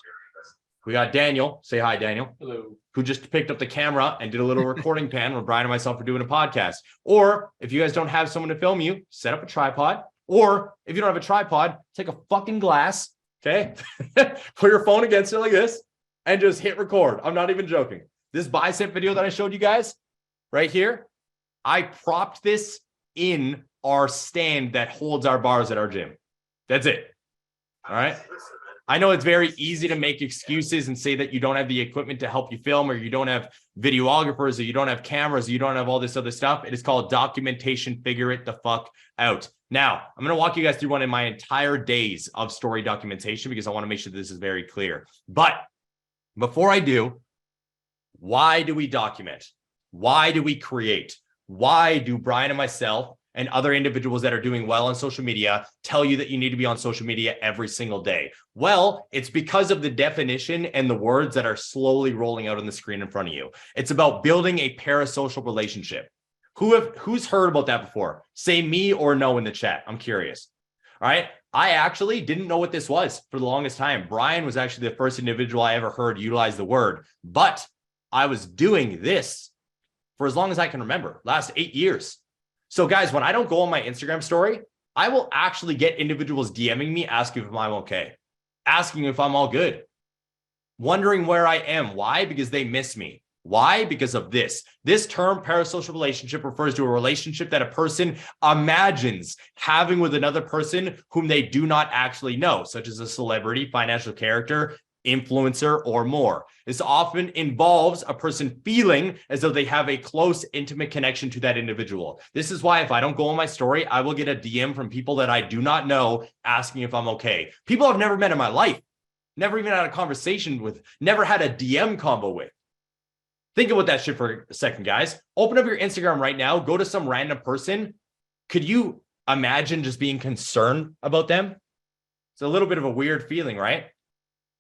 We got Daniel. Say hi, Daniel. Hello. Who just picked up the camera and did a little recording pan where Brian and myself are doing a podcast. Or if you guys don't have someone to film you, set up a tripod. Or if you don't have a tripod, take a fucking glass, okay? Put your phone against it like this and just hit record. I'm not even joking. This bicep video that I showed you guys right here, I propped this in our stand that holds our bars at our gym. That's it. All right. I know it's very easy to make excuses and say that you don't have the equipment to help you film, or you don't have videographers, or you don't have cameras, or you don't have all this other stuff. It is called documentation. Figure it the fuck out. Now, I'm going to walk you guys through one of my entire days of story documentation because I want to make sure this is very clear. But before I do, why do we document? Why do we create? Why do Brian and myself and other individuals that are doing well on social media tell you that you need to be on social media every single day? Well, it's because of the definition and the words that are slowly rolling out on the screen in front of you. It's about building a parasocial relationship. Who's heard about that before? Say me or no in the chat. I'm curious. All right. I actually didn't know what this was for the longest time. Brian was actually the first individual I ever heard utilize the word, but I was doing this for as long as I can remember, last 8 years. So guys, when I don't go on my Instagram story, I will actually get individuals DMing me, asking if I'm okay, asking if I'm all good, wondering where I am. Why? Because they miss me. Why? Because of this. This term, parasocial relationship, refers to a relationship that a person imagines having with another person whom they do not actually know, such as a celebrity, financial character, influencer, or more. This often involves a person feeling as though they have a close, intimate connection to that individual. This is why if I don't go on my story, I will get a DM from people that I do not know asking if I'm okay. People I've never met in my life, never even had a conversation with, never had a DM combo with. Think about that shit for a second, guys. Open up your Instagram right now. Go to some random person. Could you imagine just being concerned about them? It's a little bit of a weird feeling, right?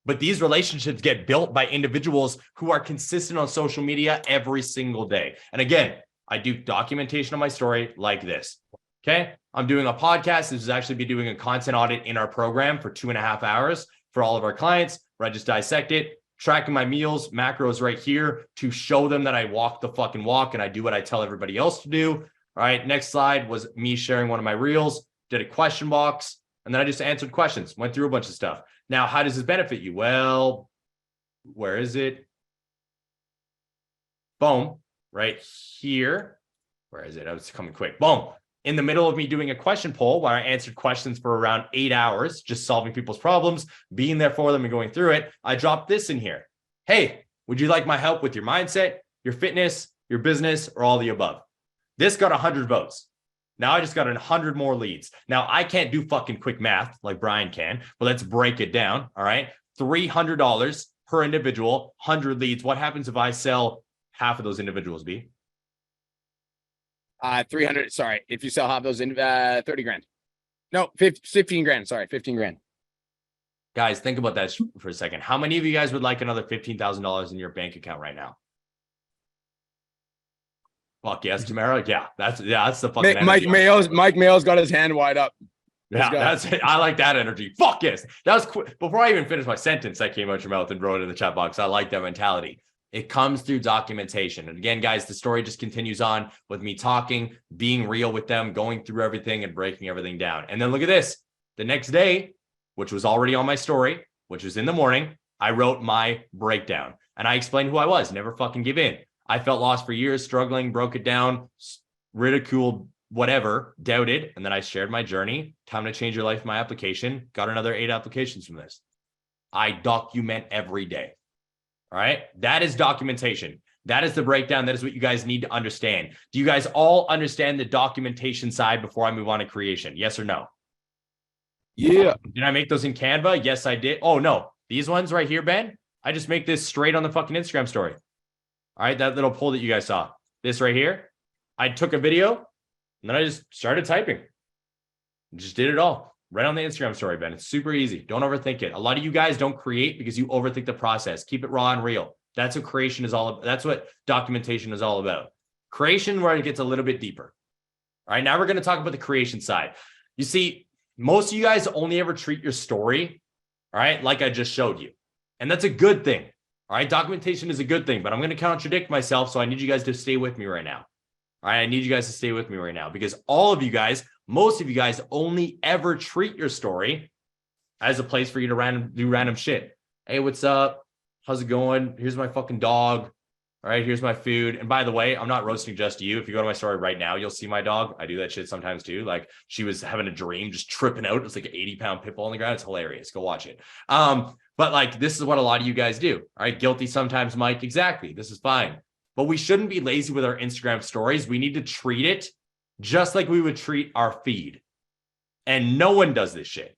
But these relationships get built by individuals who are consistent on social media every single day. And again, I do documentation on my story like this. Okay. I'm doing a podcast. This is actually be doing a content audit in our program for 2.5 hours for all of our clients, where I just dissect it, tracking my meals, macros right here to show them that I walk the fucking walk and I do what I tell everybody else to do. All right. Next slide was me sharing one of my reels, did a question box, and then I just answered questions, went through a bunch of stuff. Now, how does this benefit you? Well, where is it? Boom, right here. Where is it? I was coming quick. Boom. In the middle of me doing a question poll where I answered questions for around 8 hours, just solving people's problems, being there for them and going through it, I dropped this in here. Hey, would you like my help with your mindset, your fitness, your business, or all the above? This got 100 votes. Now I just got 100 more leads. Now I can't do fucking quick math like Brian can, but let's break it down. All right. $300 per individual, 100 leads. What happens if I sell half of those individuals, B? 300. Sorry. If you sell half those in 30 grand. No, 15 grand. Sorry. 15 grand. Guys, think about that for a second. How many of you guys would like another $15,000 in your bank account right now? Fuck yes, Tamara. Yeah, that's the fucking Mike Mayo's got his hand wide up. Yeah, that's it. I like that energy. Fuck yes. That was quick. Before I even finished my sentence, that came out your mouth and wrote it in the chat box. I like that mentality. It comes through documentation. And again, guys, the story just continues on with me talking, being real with them, going through everything and breaking everything down. And then look at this. The next day, which was already on my story, which was in the morning, I wrote my breakdown and I explained who I was. Never fucking give in. I felt lost for years, struggling, broke it down, ridiculed, whatever, doubted. And then I shared my journey. Time to change your life, my application. Got another 8 applications from this. I document every day. All right. That is documentation. That is the breakdown. That is what you guys need to understand. Do you guys all understand the documentation side before I move on to creation? Yes or no? Yeah. Did I make those in Canva? Yes, I did. Oh, no. These ones right here, Ben, I just make this straight on the fucking Instagram story. All right, that little poll that you guys saw, this right here, I took a video and then I just started typing. Just did it all right on the Instagram story, Ben. It's super easy. Don't overthink it. A lot of you guys don't create because you overthink the process. Keep it raw and real. That's what creation is all about. That's what documentation is all about. Creation, where it gets a little bit deeper. All right, now we're going to talk about the creation side. You see, most of you guys only ever treat your story, all right, like I just showed you. And that's a good thing. All right, documentation is a good thing, but I'm going to contradict myself. So I need you guys to stay with me right now. All right, I need you guys to stay with me right now because all of you guys, most of you guys only ever treat your story as a place for you to do random shit. Hey, what's up? How's it going? Here's my fucking dog. All right, here's my food. And by the way, I'm not roasting just you. If you go to my story right now, you'll see my dog. I do that shit sometimes too. Like she was having a dream, just tripping out. It's like an 80-pound pit bull on the ground. It's hilarious. Go watch it. But like, this is what a lot of you guys do. All right. Guilty sometimes, Mike. Exactly. This is fine. But we shouldn't be lazy with our Instagram stories. We need to treat it just like we would treat our feed. And no one does this shit.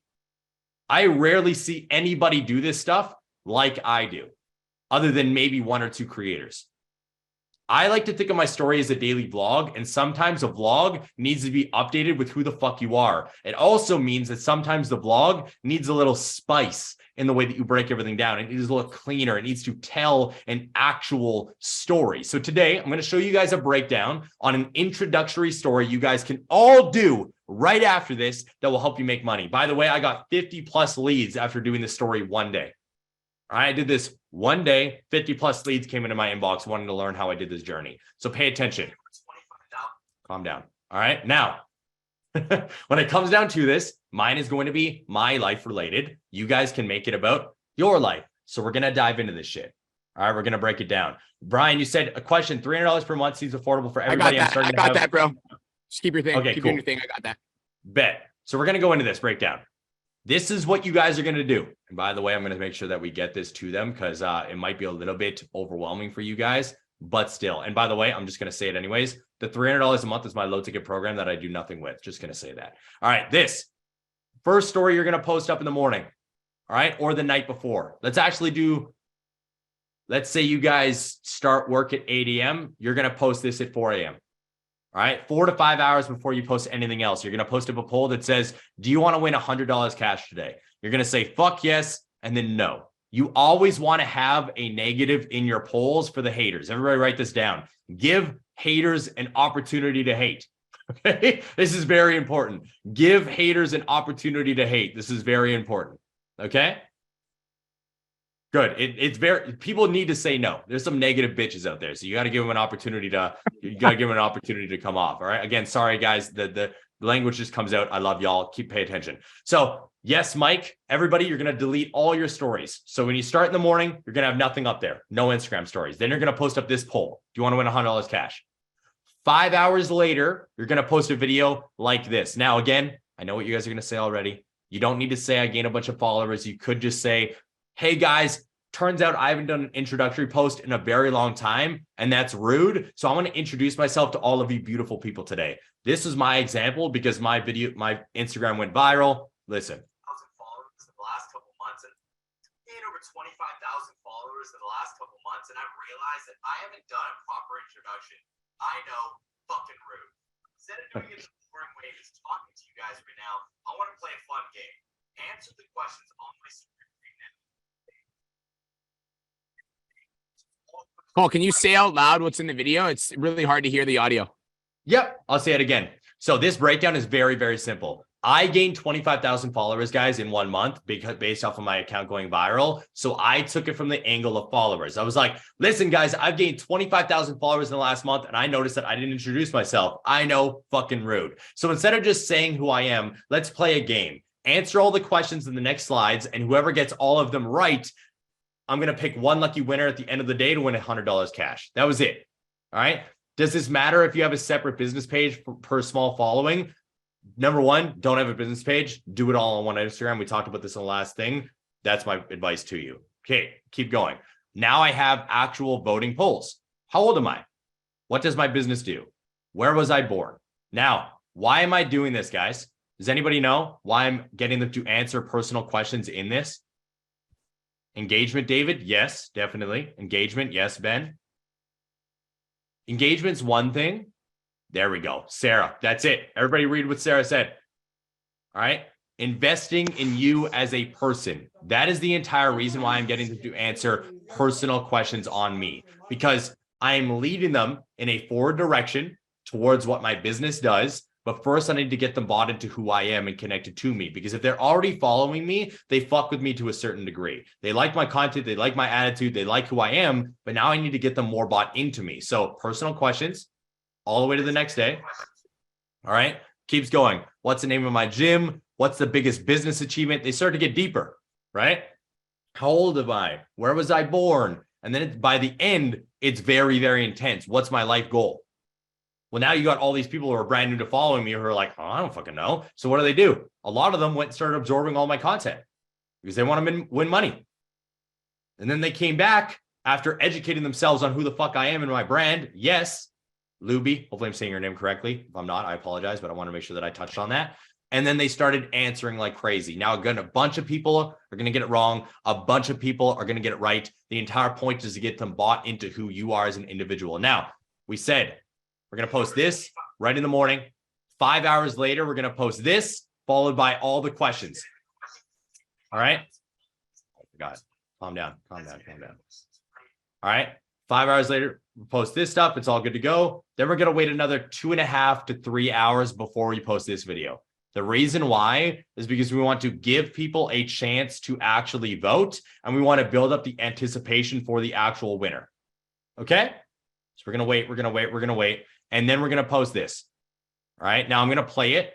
I rarely see anybody do this stuff like I do, other than maybe 1 or 2 creators. I like to think of my story as a daily vlog, and sometimes a vlog needs to be updated with who the fuck you are. It also means that sometimes the vlog needs a little spice in the way that you break everything down. It needs to look cleaner. It needs to tell an actual story. So today I'm going to show you guys a breakdown on an introductory story you guys can all do right after this that will help you make money. By the way, I got 50 plus leads after doing this story one day. I did this one day, 50 plus leads came into my inbox wanting to learn how I did this journey. So pay attention. Calm down. All right. Now, when it comes down to this, mine is going to be my life related. You guys can make it about your life. So we're going to dive into this shit. All right. We're going to break it down. Brian, you said a question, $300 per month seems affordable for everybody. I got that, bro. Just keep your thing. Okay, keep cool. doing your thing. I got that. Bet. So we're going to go into this breakdown. This is what you guys are going to do. And by the way, I'm going to make sure that we get this to them because it might be a little bit overwhelming for you guys, but still. And by the way, I'm just going to say it anyways. The $300 a month is my low ticket program that I do nothing with. Just going to say that. All right. This first story you're going to post up in the morning. All right. Or the night before. Let's say you guys start work at 8 a.m. You're going to post this at 4 a.m. All right. 4 to 5 hours before you post anything else. You're going to post up a poll that says, do you want to win $100 cash today? You're going to say, fuck yes. And then no. You always want to have a negative in your polls for the haters. Everybody write this down. Give haters an opportunity to hate. Okay. This is very important. Give haters an opportunity to hate. This is very important. Okay. Good. It's very, people need to say no. There's some negative bitches out there. So you got to give them an opportunity to come off. All right. Again, sorry guys. The language just comes out. I love y'all. Pay attention. So yes, Mike, everybody, you're going to delete all your stories. So when you start in the morning, you're going to have nothing up there. No Instagram stories. Then you're going to post up this poll. Do you want to win $100 cash? 5 hours later, you're going to post a video like this. Now, again, I know what you guys are going to say already. You don't need to say I gained a bunch of followers. You could just say, hey guys, turns out I haven't done an introductory post in a very long time, and that's rude. So I want to introduce myself to all of you beautiful people today. This is my example because my Instagram went viral. Listen. Followers in the last couple months and gained over 25,000 followers in the last couple months, and I've realized that I haven't done a proper introduction. I know, fucking rude. Instead of doing it the boring way, just talking to you guys right now, I want to play a fun game. Answer the questions on my screen. Cole, can you say out loud what's in the video? It's really hard to hear the audio. Yep. I'll say it again. So this breakdown is very, very simple. I gained 25,000 followers, guys, in 1 month based off of my account going viral. So I took it from the angle of followers. I was like, listen, guys, I've gained 25,000 followers in the last month, and I noticed that I didn't introduce myself. I know, fucking rude. So instead of just saying who I am, let's play a game. Answer all the questions in the next slides, and whoever gets all of them right, I'm going to pick one lucky winner at the end of the day to win $100 cash. That was it. All right. Does this matter if you have a separate business page per small following? Number one, don't have a business page. Do it all on one Instagram. We talked about this in the last thing. That's my advice to you. Okay, keep going. Now I have actual voting polls. How old am I? What does my business do? Where was I born? Now, why am I doing this, guys? Does anybody know why I'm getting them to answer personal questions in this? Engagement, David? Yes, definitely. Engagement, yes, Ben. Engagement's one thing. There we go. Sarah, that's it. Everybody read what Sarah said. All right. Investing in you as a person. That is the entire reason why I'm getting them to answer personal questions on me, because I'm leading them in a forward direction towards what my business does. But first, I need to get them bought into who I am and connected to me, because if they're already following me, they fuck with me to a certain degree. They like my content. They like my attitude. They like who I am. But now I need to get them more bought into me. So personal questions all the way to the next day. All right. Keeps going. What's the name of my gym? What's the biggest business achievement? They start to get deeper, right? How old am I? Where was I born? And then by the end, it's very, very intense. What's my life goal? Well, now you got all these people who are brand new to following me who are like, oh, I don't fucking know. So what do? A lot of them went and started absorbing all my content because they want to win money. And then they came back after educating themselves on who the fuck I am and my brand. Yes, Luby. Hopefully I'm saying your name correctly. If I'm not, I apologize, but I want to make sure that I touched on that. And then they started answering like crazy. Now, again, a bunch of people are going to get it wrong. A bunch of people are going to get it right. The entire point is to get them bought into who you are as an individual. Now, we said, we're going to post this right in the morning. 5 hours later, we're going to post this, followed by all the questions. All right. Oh, God, calm down. All right. 5 hours later, post this stuff. It's all good to go. Then we're going to wait another 2.5 to 3 hours before we post this video. The reason why is because we want to give people a chance to actually vote, and we want to build up the anticipation for the actual winner. Okay? So we're going to wait, and then we're going to post this. All right. Now I'm going to play it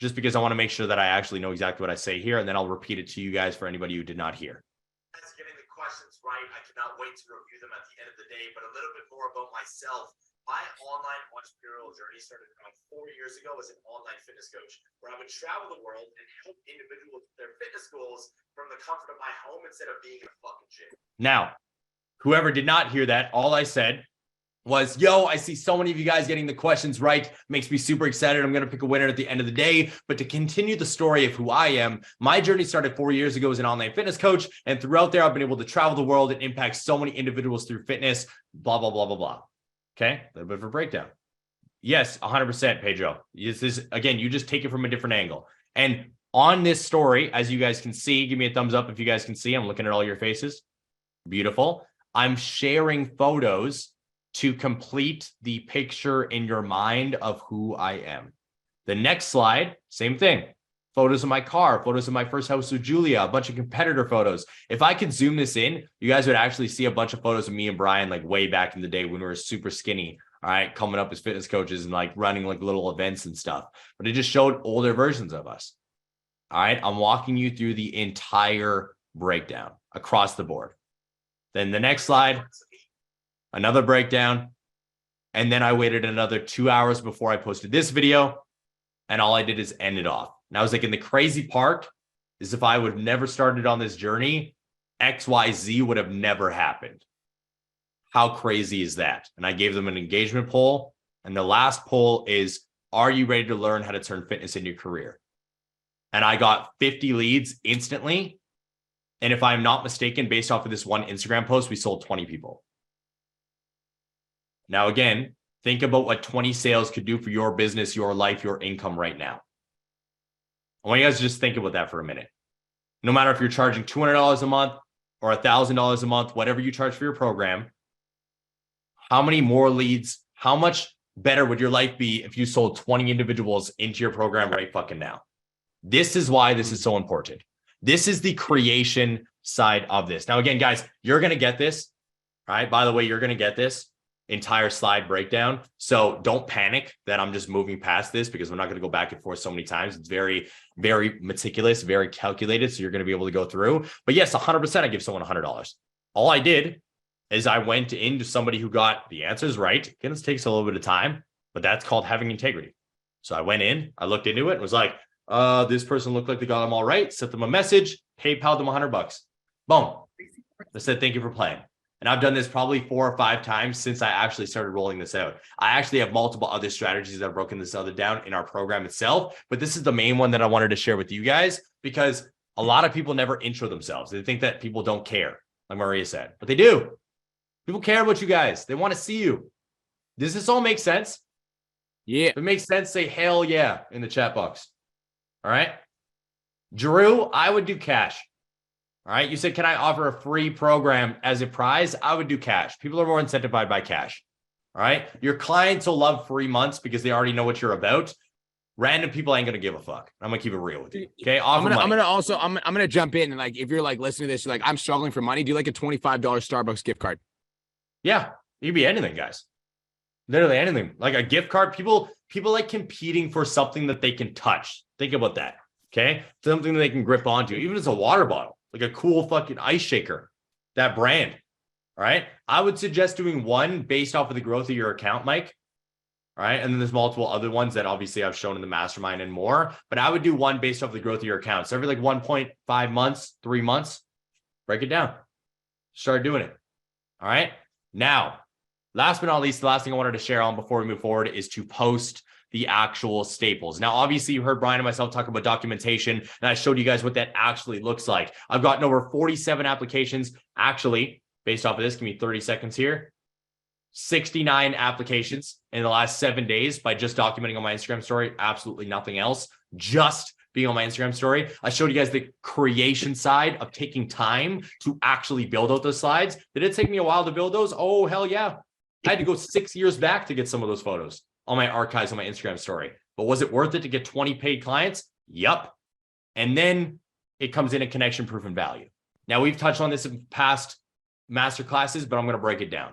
just because I want to make sure that I actually know exactly what I say here, and then I'll repeat it to you guys for anybody who did not hear. Getting the questions right. I cannot wait to review them at the end of the day, but a little bit more about myself. My online entrepreneurial journey started around 4 years ago as an online fitness coach, where I would travel the world and help individuals with their fitness goals from the comfort of my home instead of being in a fucking gym. Now, whoever did not hear that, all I said was, yo, I see so many of you guys getting the questions right. Makes me super excited. I'm going to pick a winner at the end of the day. But to continue the story of who I am, my journey started 4 years ago as an online fitness coach. And throughout there, I've been able to travel the world and impact so many individuals through fitness, blah, blah, blah, blah, blah. Okay, a little bit of a breakdown. Yes, 100%, Pedro. Again, you just take it from a different angle. And on this story, as you guys can see, give me a thumbs up if you guys can see. I'm looking at all your faces. Beautiful. I'm sharing photos to complete the picture in your mind of who I am. The next slide, same thing. Photos of my car, photos of my first house with Julia, a bunch of competitor photos. If I could zoom this in, you guys would actually see a bunch of photos of me and Brian like way back in the day when we were super skinny, all right, coming up as fitness coaches and like running like little events and stuff. But it just showed older versions of us. All right, I'm walking you through the entire breakdown across the board. Then the next slide, another breakdown. And then I waited another 2 hours before I posted this video. And all I did is end it off. And I was like, and the crazy part is if I would have never started on this journey, XYZ would have never happened. How crazy is that? And I gave them an engagement poll. And the last poll is, are you ready to learn how to turn fitness into your career? And I got 50 leads instantly. And if I'm not mistaken, based off of this one Instagram post, we sold 20 people. Now, again, think about what 20 sales could do for your business, your life, your income right now. I want you guys to just think about that for a minute. No matter if you're charging $200 a month or $1,000 a month, whatever you charge for your program, how many more leads, how much better would your life be if you sold 20 individuals into your program right fucking now? This is why this is so important. This is the creation side of this. Now, again, guys, you're going to get this, right? By the way, you're going to get this entire slide breakdown. So don't panic that I'm just moving past this because I'm not going to go back and forth so many times. It's very, very meticulous, very calculated. So you're going to be able to go through. But yes, 100%, I give someone $100. All I did is I went into somebody who got the answers right. Again, this takes a little bit of time, but that's called having integrity. So I went in, I looked into it and was like, this person looked like they got them all right. Sent them a message, PayPal them $100. Boom. I said, thank you for playing. And I've done this probably 4 or 5 times since I actually started rolling this out. I actually have multiple other strategies that have broken this other down in our program itself. But this is the main one that I wanted to share with you guys because a lot of people never intro themselves. They think that people don't care, like Maria said, but they do. People care about you guys. They want to see you. Does this all make sense? Yeah. If it makes sense, say hell yeah in the chat box. All right. Drew, I would do cash. All right. You said, can I offer a free program as a prize? I would do cash. People are more incentivized by cash. All right. Your clients will love free months because they already know what you're about. Random people ain't going to give a fuck. I'm going to keep it real with you. Okay. I'm going to jump in and like, if you're like listening to this, you're like, I'm struggling for money. Do like a $25 Starbucks gift card. Yeah. It could be anything, guys. Literally anything. Like a gift card. People like competing for something that they can touch. Think about that. Okay. Something that they can grip onto, even if it's a water bottle. Like a cool fucking ice shaker, that brand. All right. I would suggest doing one based off of the growth of your account, Mike. All right. And then there's multiple other ones that obviously I've shown in the mastermind and more, but I would do one based off the growth of your account. So every like 1.5 months, 3 months, break it down. Start doing it. All right. Now, last but not least, the last thing I wanted to share on before we move forward is to post the actual staples. Now, obviously you heard Brian and myself talk about documentation, and I showed you guys what that actually looks like. I've gotten over 47 applications. Actually, based off of this, give me 30 seconds here. 69 applications in the last 7 days by just documenting on my Instagram story. Absolutely nothing else. Just being on my Instagram story. I showed you guys the creation side of taking time to actually build out those slides. Did it take me a while to build those? Oh, hell yeah. I had to go 6 years back to get some of those photos on my archives on my Instagram story. But was it worth it to get 20 paid clients? Yup. And then it comes in a connection, proof, and value. Now, we've touched on this in past master classes, but I'm going to break it down.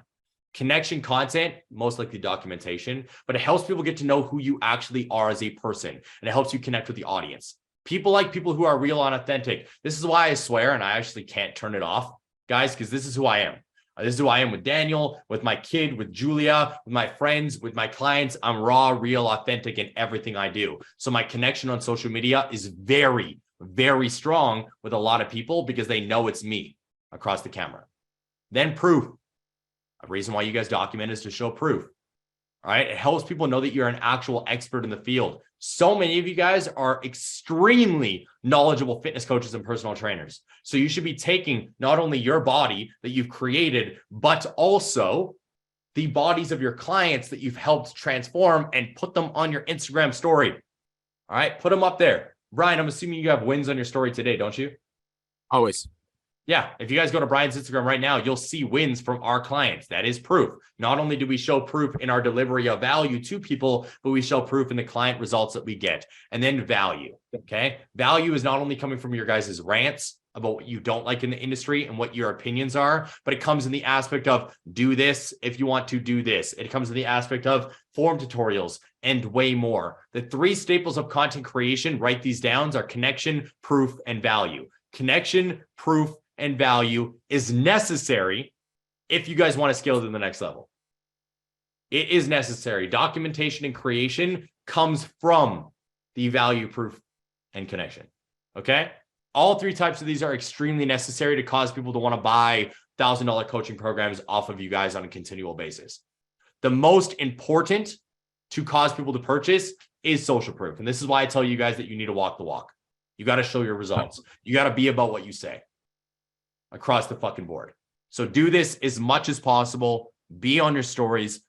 Connection content, most likely documentation, but it helps people get to know who you actually are as a person, and it helps you connect with the audience. People like people who are real and authentic. This is why I swear, and I actually can't turn it off, guys, because this is who I am. This is who I am with Daniel, with my kid, with Julia, with my friends, with my clients. I'm raw, real, authentic in everything I do. So my connection on social media is very, very strong with a lot of people because they know it's me across the camera. Then proof. A reason why you guys document is to show proof. All right. It helps people know that you're an actual expert in the field. So many of you guys are extremely knowledgeable fitness coaches and personal trainers. So you should be taking not only your body that you've created, but also the bodies of your clients that you've helped transform and put them on your Instagram story. All right. Put them up there. Brian, I'm assuming you have wins on your story today, don't you? Always. Yeah, if you guys go to Brian's Instagram right now, you'll see wins from our clients. That is proof. Not only do we show proof in our delivery of value to people, but we show proof in the client results that we get. And then value, okay? Value is not only coming from your guys' rants about what you don't like in the industry and what your opinions are, but it comes in the aspect of do this if you want to do this. It comes in the aspect of form tutorials and way more. The 3 staples of content creation, write these down, are connection, proof, and value. Connection, proof, and value is necessary if you guys want to scale to the next level. It is necessary. Documentation and creation comes from the value, proof, and connection. Okay? All 3 types of these are extremely necessary to cause people to want to buy $1,000 coaching programs off of you guys on a continual basis. The most important to cause people to purchase is social proof. And this is why I tell you guys that you need to walk the walk. You got to show your results. You got to be about what you say across the fucking board. So do this as much as possible. Be on your stories,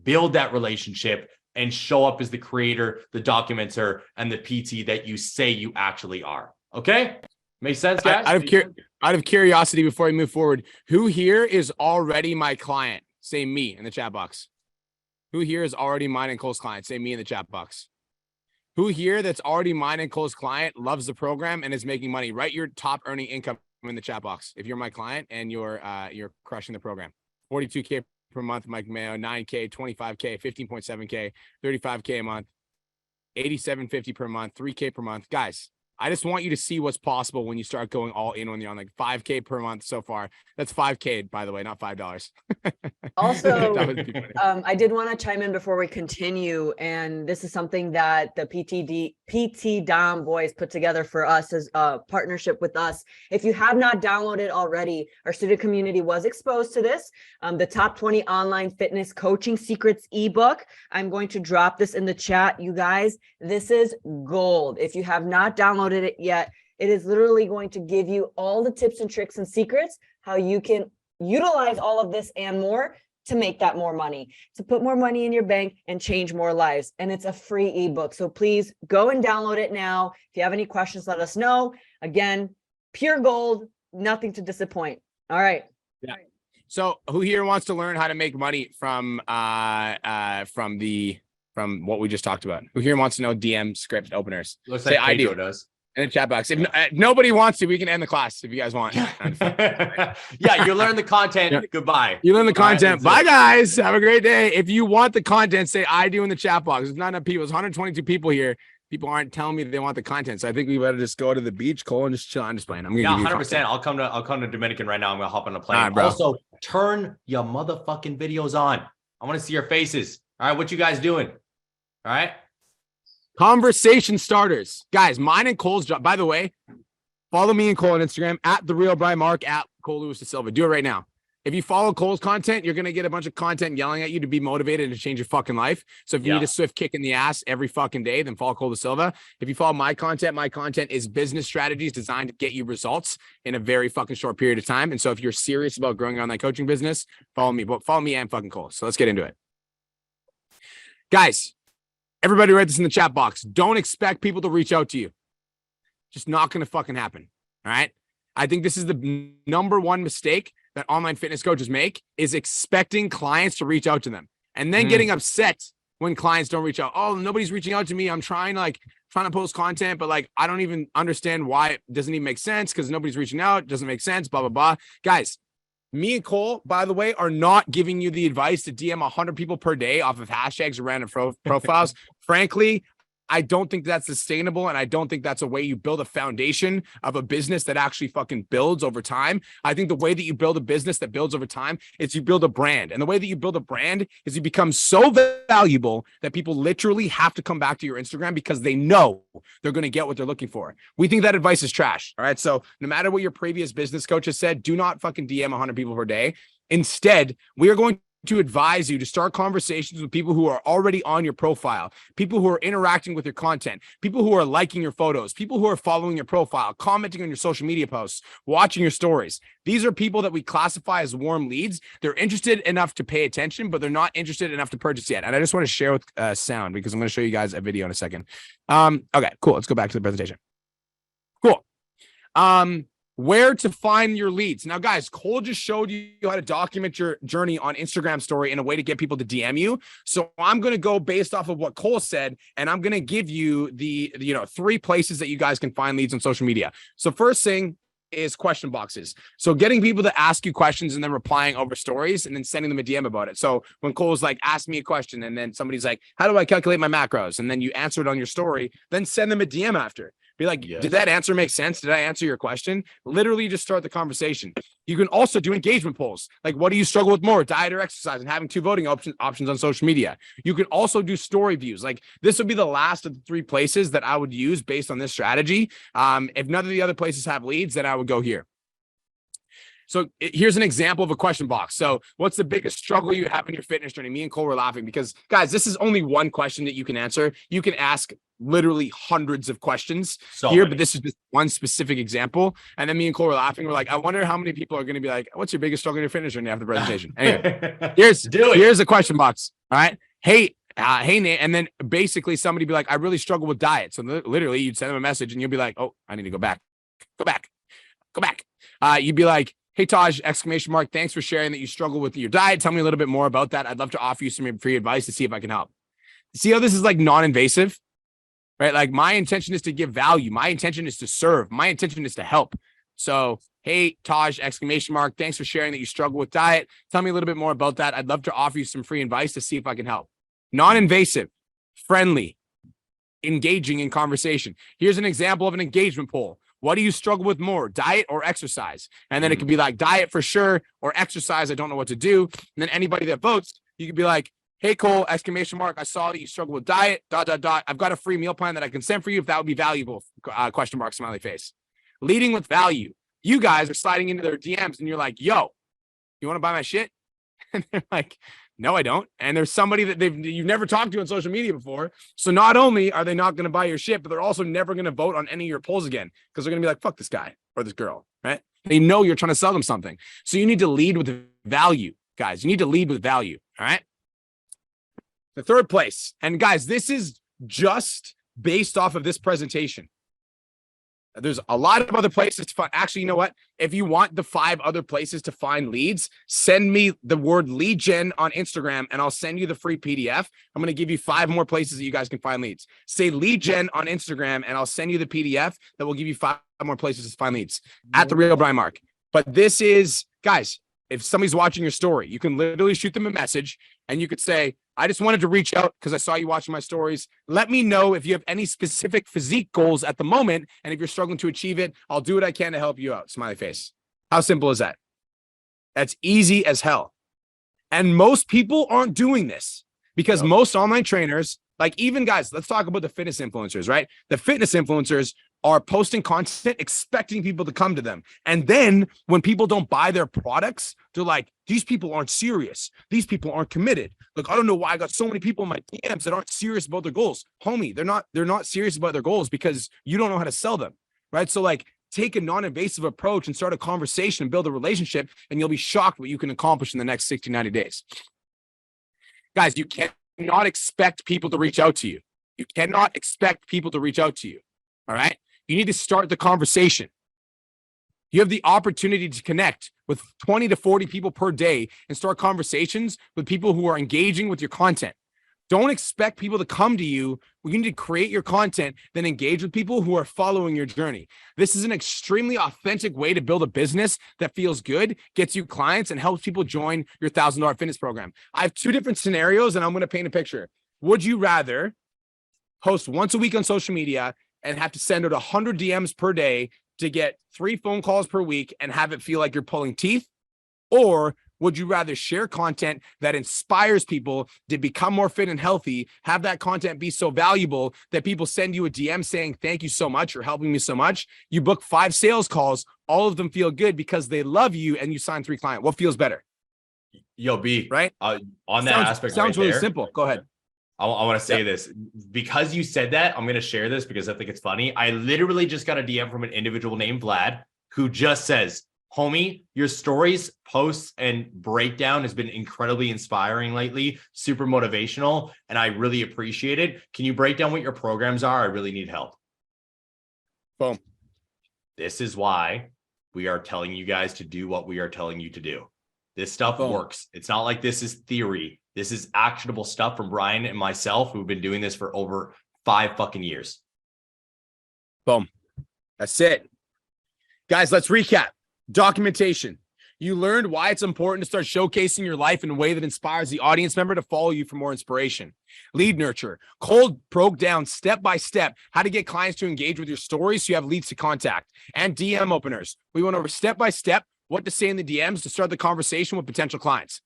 build that relationship, and show up as the creator, the documenter, and the PT that you say you actually are. Okay? Makes sense, guys? Out of curiosity, before we move forward, who here is already my client? Say me in the chat box. Who here is already mine and Cole's client? Say me in the chat box. Who here that's already mine and Cole's client, loves the program, and is making money? Write your top earning income in the chat box if you're my client and you're crushing the program. 42K per month, Mike Mayo, 9K, 25K, 15.7K, 35K a month, 87.50 per month, 3K per month. Guys, I just want you to see what's possible when you start going all in when you're on like 5K per month so far. That's 5K, by the way, not $5. Also, I did want to chime in before we continue, and this is something that the PT Dom boys put together for us as a partnership with us. If you have not downloaded already, our student community was exposed to this. The Top 20 Online Fitness Coaching Secrets ebook. I'm going to drop this in the chat, you guys. This is gold. If you have not downloaded it yet, it is literally going to give you all the tips and tricks and secrets how you can utilize all of this and more to make that more money, to put more money in your bank and change more lives. And it's a free ebook. So please go and download it now. If you have any questions, let us know. Again, pure gold, nothing to disappoint. All right. Yeah. So who here wants to learn how to make money from what we just talked about? Who here wants to know DM script openers? Looks Say like I do. Pedro does. In the chat box. If nobody wants to, we can end the class if you guys want. Yeah, you learn the content. Yeah. Goodbye. You learn the content. Bye, guys. Have a great day. If you want the content, say I do in the chat box. There's not enough people. There's 122 people here. People aren't telling me they want the content. So I think we better just go to the beach, Cole, and just chill. I'm just playing. I'm gonna give you 100%. I'll come to Dominican right now. I'm gonna hop on a plane. Right, bro. Also, turn your motherfucking videos on. I want to see your faces. All right, what you guys doing? All right. Conversation starters, guys. Mine and Cole's job. By the way, follow me and Cole on Instagram at The Real Brian Mark at Cole Lewis da Silva. Do it right now. If you follow Cole's content, you're gonna get a bunch of content yelling at you to be motivated and to change your fucking life. So if you need a swift kick in the ass every fucking day, then follow Cole da Silva. If you follow my content is business strategies designed to get you results in a very fucking short period of time. And so if you're serious about growing your online coaching business, follow me. But follow me and fucking Cole. So let's get into it, guys. Everybody write this in the chat box. Don't expect people to reach out to you. Just not going to fucking happen. All right. I think this is the number one mistake that online fitness coaches make is expecting clients to reach out to them and then getting upset when clients don't reach out. Oh, nobody's reaching out to me. I'm trying to post content, but like, I don't even understand why it doesn't even make sense because nobody's reaching out. It doesn't make sense, blah, blah, blah. Guys, me and Cole, by the way, are not giving you the advice to DM 100 people per day off of hashtags or random profiles. Frankly, I don't think that's sustainable. And I don't think that's a way you build a foundation of a business that actually fucking builds over time. I think the way that you build a business that builds over time is you build a brand. And the way that you build a brand is you become so valuable that people literally have to come back to your Instagram because they know they're going to get what they're looking for. We think that advice is trash. All right. So no matter what your previous business coach has said, do not fucking DM 100 people per day. Instead, we are going to advise you to start conversations with people who are already on your profile, people who are interacting with your content, people who are liking your photos, people who are following your profile, commenting on your social media posts, watching your stories. These are people that we classify as warm leads. They're interested enough to pay attention, but they're not interested enough to purchase yet. And I just want to share with sound because I'm going to show you guys a video in a second. Okay, cool. Let's go back to the presentation. Cool. Where to find your leads. Now, guys, Cole just showed you how to document your journey on Instagram story in a way to get people to DM you. So I'm going to go based off of what Cole said, and I'm going to give you the 3 places that you guys can find leads on social media. So first thing is question boxes. So getting people to ask you questions and then replying over stories and then sending them a DM about it. So when Cole's like, ask me a question, and then somebody's like, how do I calculate my macros? And then you answer it on your story, then send them a DM after. Be like, did that answer make sense? Did I answer your question? Literally just start the conversation. You can also do engagement polls. Like, what do you struggle with more, diet or exercise, and having 2 voting options on social media. You can also do story views. Like, this would be the last of the 3 places that I would use based on this strategy. If none of the other places have leads, then I would go here. So here's an example of a question box. So what's the biggest struggle you have in your fitness journey? Me and Cole were laughing because, guys, this is only one question that you can answer. You can ask literally hundreds of questions but this is just one specific example. And then me and Cole were laughing. We're like, I wonder how many people are going to be like, what's your biggest struggle in your fitness journey after the presentation? Anyway, here's a question box. All right. Hey, Nate. And then basically somebody be like, I really struggle with diet. So literally you'd send them a message and you'll be like, oh, I need to go back. You'd be like, hey, Taj, ! Thanks for sharing that you struggle with your diet. Tell me a little bit more about that. I'd love to offer you some free advice to see if I can help. See how this is like non-invasive, right? Like, my intention is to give value. My intention is to serve. My intention is to help. So, hey, Taj, ! Thanks for sharing that you struggle with diet. Tell me a little bit more about that. I'd love to offer you some free advice to see if I can help. Non-invasive, friendly, engaging in conversation. Here's an example of an engagement poll. What do you struggle with more, diet or exercise? And then it could be like diet for sure, or exercise, I don't know what to do. And then anybody that votes, you could be like, hey, Cole, ! I saw that you struggle with diet, ... I've got a free meal plan that I can send for you if that would be valuable, ! Smiley face. Leading with value. You guys are sliding into their DMs and you're like, yo, you want to buy my shit? And they're like, no, I don't. And there's somebody that you've never talked to on social media before. So not only are they not going to buy your shit, but they're also never going to vote on any of your polls again because they're going to be like, fuck this guy or this girl, right? They know you're trying to sell them something. So you need to lead with value, guys. You need to lead with value, all right? The third place, and guys, this is just based off of this presentation. There's a lot of other places to find. Actually, you know what? If you want the 5 other places to find leads, send me the word lead gen on Instagram and I'll send you the free PDF. I'm going to give you 5 more places that you guys can find leads. Say lead gen on Instagram and I'll send you the PDF that will give you 5 more places to find leads at The Real Brian Mark. But this is, guys, if somebody's watching your story, you can literally shoot them a message and you could say, I just wanted to reach out because I saw you watching my stories. Let me know if you have any specific physique goals at the moment. And if you're struggling to achieve it, I'll do what I can to help you out. Smiley face. How simple is that? That's easy as hell. And most people aren't doing this because most online trainers, like even guys, let's talk about the fitness influencers, right? The fitness influencers are posting content, expecting people to come to them. And then when people don't buy their products, they're like, these people aren't serious. These people aren't committed. Like, I don't know why I got so many people in my DMs that aren't serious about their goals. Homie, they're not serious about their goals because you don't know how to sell them, right? So like, take a non-invasive approach and start a conversation and build a relationship, and you'll be shocked what you can accomplish in the next 60, 90 days. Guys, you cannot expect people to reach out to you. You cannot expect people to reach out to you, all right? You need to start the conversation. You have the opportunity to connect with 20 to 40 people per day and start conversations with people who are engaging with your content. Don't expect people to come to you. You need to create your content, then engage with people who are following your journey. This is an extremely authentic way to build a business that feels good, gets you clients, and helps people join your $1,000 fitness program. I have two different scenarios, and I'm going to paint a picture. Would you rather post once a week on social media and have to send out 100 DMs per day to get 3 phone calls per week and have it feel like you're pulling teeth? Or would you rather share content that inspires people to become more fit and healthy, have that content be so valuable that people send you a DM saying, thank you so much, you're helping me so much. You book 5 sales calls, all of them feel good because they love you, and you sign 3 clients. What feels better? Yo, B, Right? On that aspect Sounds right really there, simple. Go ahead. I want to say this because you said that. I'm going to share this because I think it's funny. I literally just got a DM from an individual named Vlad who just says, homie, your stories, posts, and breakdown has been incredibly inspiring lately, super motivational, and I really appreciate it. Can you break down what your programs are? I really need help. Boom. This is why we are telling you guys to do what we are telling you to do. This stuff works. It's not like this is theory. This is actionable stuff from Brian and myself who've been doing this for over 5 fucking years. Boom. That's it. Guys, let's recap. Documentation. You learned why it's important to start showcasing your life in a way that inspires the audience member to follow you for more inspiration. Lead nurture. Cole broke down step by step how to get clients to engage with your stories so you have leads to contact. And DM openers. We went over step by step what to say in the DMs to start the conversation with potential clients.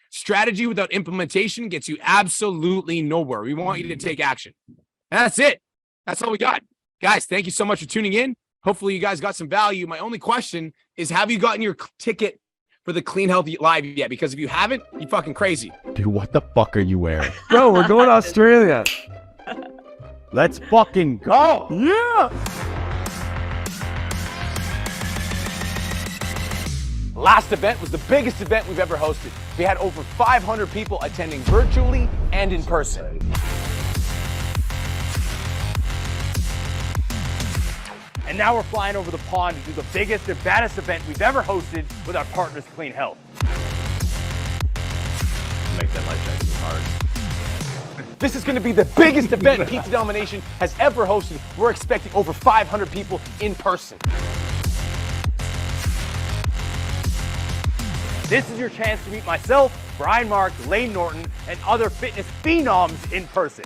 Strategy without implementation gets you absolutely nowhere. We want you to take action. And that's it. That's all we got. Guys, thank you so much for tuning in. Hopefully you guys got some value. My only question is, have you gotten your ticket for the Clean Healthy Live yet? Because if you haven't, you're fucking crazy. Dude, what the fuck are you wearing? Bro, we're going to Australia. Let's fucking go. Yeah. Last event was the biggest event we've ever hosted. We had over 500 people attending virtually and in person. And now we're flying over the pond to do the biggest and baddest event we've ever hosted with our partners, Clean Health. Make that life jacket hard. This is going to be the biggest event Pizza Domination has ever hosted. We're expecting over 500 people in person. This is your chance to meet myself, Brian Mark, Lane Norton, and other fitness phenoms in person.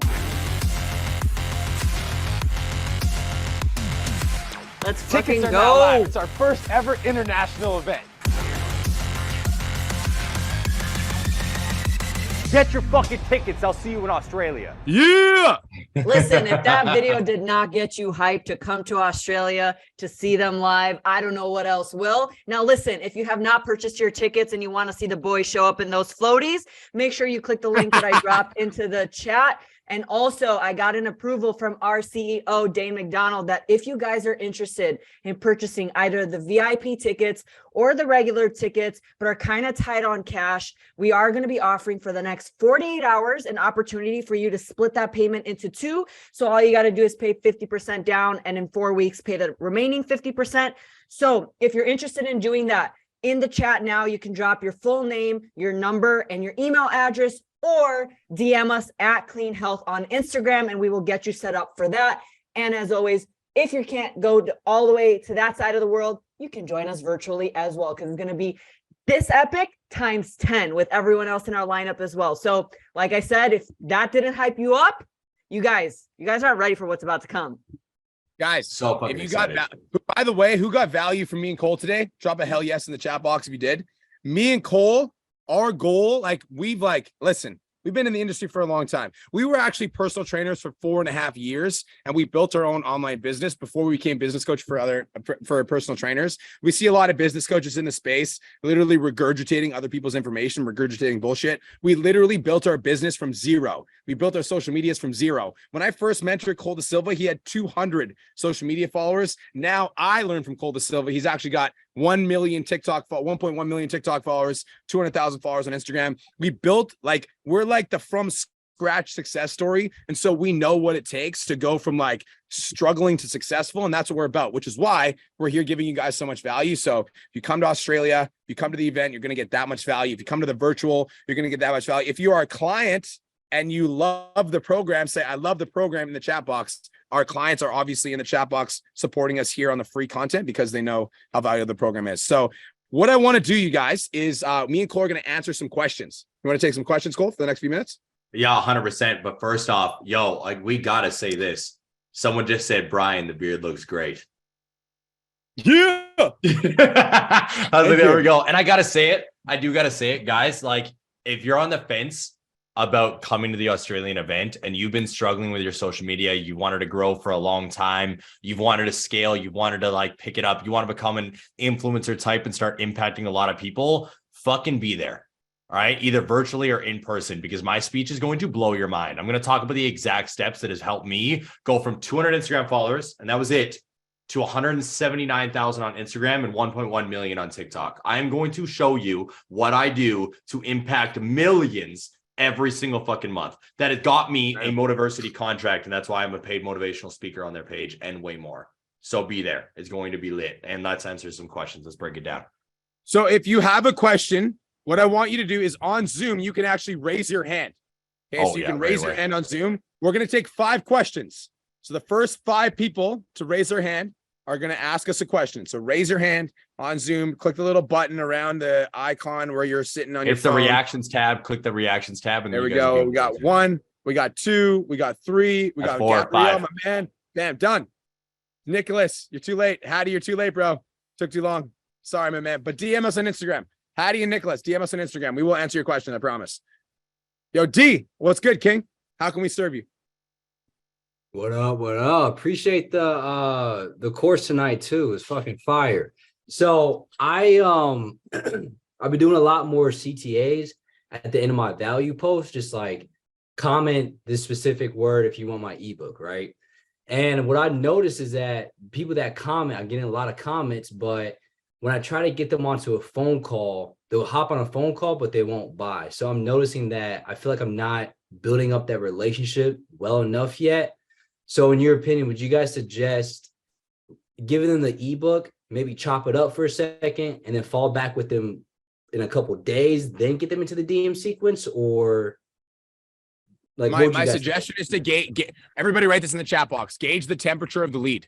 Let's fucking Tickets are now live. go. It's our first ever international event. Get your fucking tickets. I'll see you in Australia. Yeah. Listen, if that video did not get you hyped to come to Australia to see them live, I don't know what else will. Now, listen, if you have not purchased your tickets and you want to see the boys show up in those floaties, make sure you click the link that I dropped into the chat. And also, I got an approval from our CEO, Dane McDonald, that if you guys are interested in purchasing either the VIP tickets or the regular tickets, but are kind of tight on cash, we are going to be offering for the next 48 hours an opportunity for you to split that payment into 2. So all you got to do is pay 50% down and in 4 weeks, pay the remaining 50%. So if you're interested in doing that, in the chat now, you can drop your full name, your number, and your email address, or DM us at Clean Health on Instagram, and we will get you set up for that. And as always, if you can't go all the way to that side of the world, you can join us virtually as well, because it's going to be this epic times 10 with everyone else in our lineup as well. So like I said, if that didn't hype you up, you guys aren't ready for what's about to come. Guys, So fucking if you excited. got, by the way, who got value from me and Cole today? Drop a hell yes in the chat box if you did. Me and Cole, our goal, listen, we've been in the industry for a long time. We were actually personal trainers for 4.5 years, and we built our own online business before we became business coach for personal trainers. We see a lot of business coaches in the space, literally regurgitating other people's information, regurgitating bullshit. We literally built our business from zero. We built our social medias from zero. When I first mentored Cole Da Silva, he had 200 social media followers. Now I learned from Cole Da Silva. He's actually got 1 million 1.1 million TikTok followers, 200,000 followers on Instagram. We built we're like the from scratch success story. And so we know what it takes to go from like struggling to successful. And that's what we're about, which is why we're here giving you guys so much value. So if you come to Australia, if you come to the event, you're going to get that much value. If you come to the virtual, you're going to get that much value. If you are a client and you love the program, say, I love the program in the chat box. Our clients are obviously in the chat box supporting us here on the free content because they know how valuable the program is. So what I want to do, you guys, is me and Cole are going to answer some questions. You want to take some questions, Cole, for the next few minutes? Yeah, 100%. But first off, like we got to say this. Someone just said, Brian, the beard looks great. Yeah. I was like, there we go. And I got to say it. I do got to say it, guys. Like, if you're on the fence about coming to the Australian event and you've been struggling with your social media, you wanted to grow for a long time, you've wanted to scale, you wanted to like pick it up, you want to become an influencer type and start impacting a lot of people, fucking be there. All right. Either virtually or in person, because my speech is going to blow your mind. I'm going to talk about the exact steps that has helped me go from 200 Instagram followers, and that was it, to 179,000 on Instagram and 1.1 million on TikTok. I am going to show you what I do to impact millions every single fucking month. That has got me a Motiversity contract, and that's why I'm a paid motivational speaker on their page and way more. So be there. It's going to be lit. And let's answer some questions. Let's break it down. So if you have a question, what I want you to do is on Zoom, you can actually raise your hand. Okay, so you can raise your hand on Zoom. We're going to take 5 questions. So the first 5 people to raise their hand are going to ask us a question. So raise your hand on Zoom, click the little button around the icon where you're sitting on your phone. It's the reactions tab. Click the reactions tab. And there we go. We got 1, we got 2, we got 3, we got 4, Gabriel, 5. my man. Bam, done. Nicholas, you're too late. Hattie, you're too late, bro. Took too long. Sorry, my man. But DM us on Instagram. Hattie and Nicholas, DM us on Instagram. We will answer your question, I promise. Yo, D, what's good, King? How can we serve you? What up? What up? Appreciate the course tonight too. It's fucking fire. So I've been doing a lot more CTAs at the end of my value post, just like comment this specific word if you want my ebook, right? And what I noticed is that people that comment, I'm getting a lot of comments, but when I try to get them onto a phone call, they'll hop on a phone call, but they won't buy. So I'm noticing that I feel like I'm not building up that relationship well enough yet. So in your opinion, would you guys suggest giving them the ebook, maybe chop it up for a second and then fall back with them in a couple of days, then get them into the DM sequence? Or like my suggestion is to gauge, everybody write this in the chat box, gauge the temperature of the lead.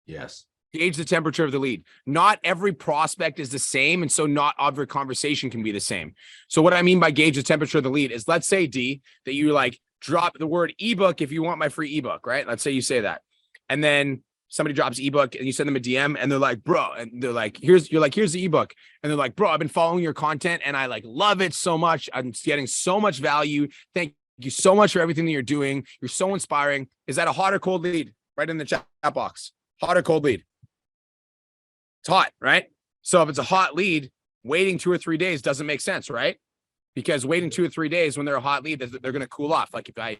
Yes. Gauge the temperature of the lead. Not every prospect is the same, and so not every conversation can be the same. So what I mean by gauge the temperature of the lead is, let's say, D, that you like drop the word ebook if you want my free ebook, right? Let's say you say that. And then somebody drops ebook and you send them a DM and they're like, bro, and they're like, here's the ebook. And they're like, bro, I've been following your content and I like love it so much. I'm getting so much value. Thank you so much for everything that you're doing. You're so inspiring. Is that a hot or cold lead? Right in the chat box. Hot or cold lead? It's hot, right? So if it's a hot lead, waiting 2 or 3 days doesn't make sense, right? Because waiting 2 or 3 days when they're a hot lead, they're going to cool off. Like if I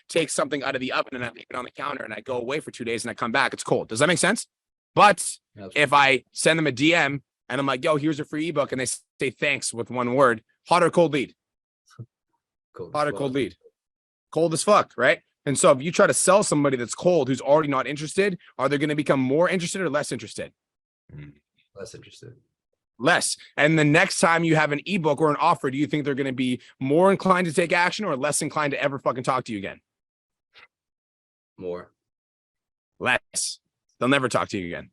take something out of the oven and I leave it on the counter and I go away for 2 days and I come back, it's cold. Does that make sense? But if I send them a DM and I'm like, yo, here's a free ebook, and they say thanks with one word, hot or cold lead? Hot or cold lead? Cold as fuck, right? And so if you try to sell somebody that's cold, who's already not interested, are they going to become more interested or less interested? Less interested. Less. And the next time you have an ebook or an offer, do you think they're going to be more inclined to take action or less inclined to ever fucking talk to you again? More. Less. They'll never talk to you again.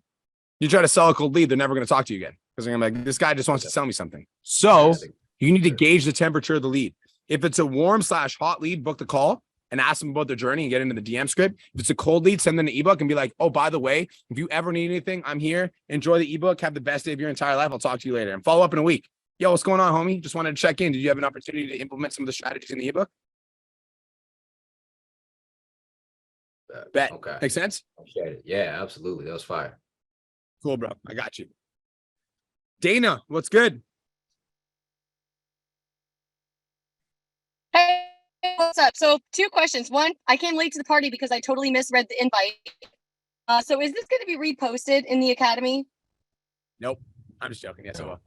You try to sell a cold lead, they're never going to talk to you again because they're going to be like, this guy just wants to sell me something. So you need to gauge the temperature of the lead. If it's a warm/hot lead, book the call and ask them about their journey and get into the DM script. If it's a cold lead, send them an ebook and be like, oh, by the way, if you ever need anything, I'm here. Enjoy the ebook. Have the best day of your entire life. I'll talk to you later. And follow up in a week. Yo, what's going on, homie? Just wanted to check in. Did you have an opportunity to implement some of the strategies in the ebook? Bet. Okay. Make sense? Yeah, absolutely. That was fire. Cool, bro. I got you. Dana, what's good? Hey, what's up? So 2 questions. One, I came late to the party because I totally misread the invite. So is this going to be reposted in the academy? Nope. I'm just joking. Yes, I will.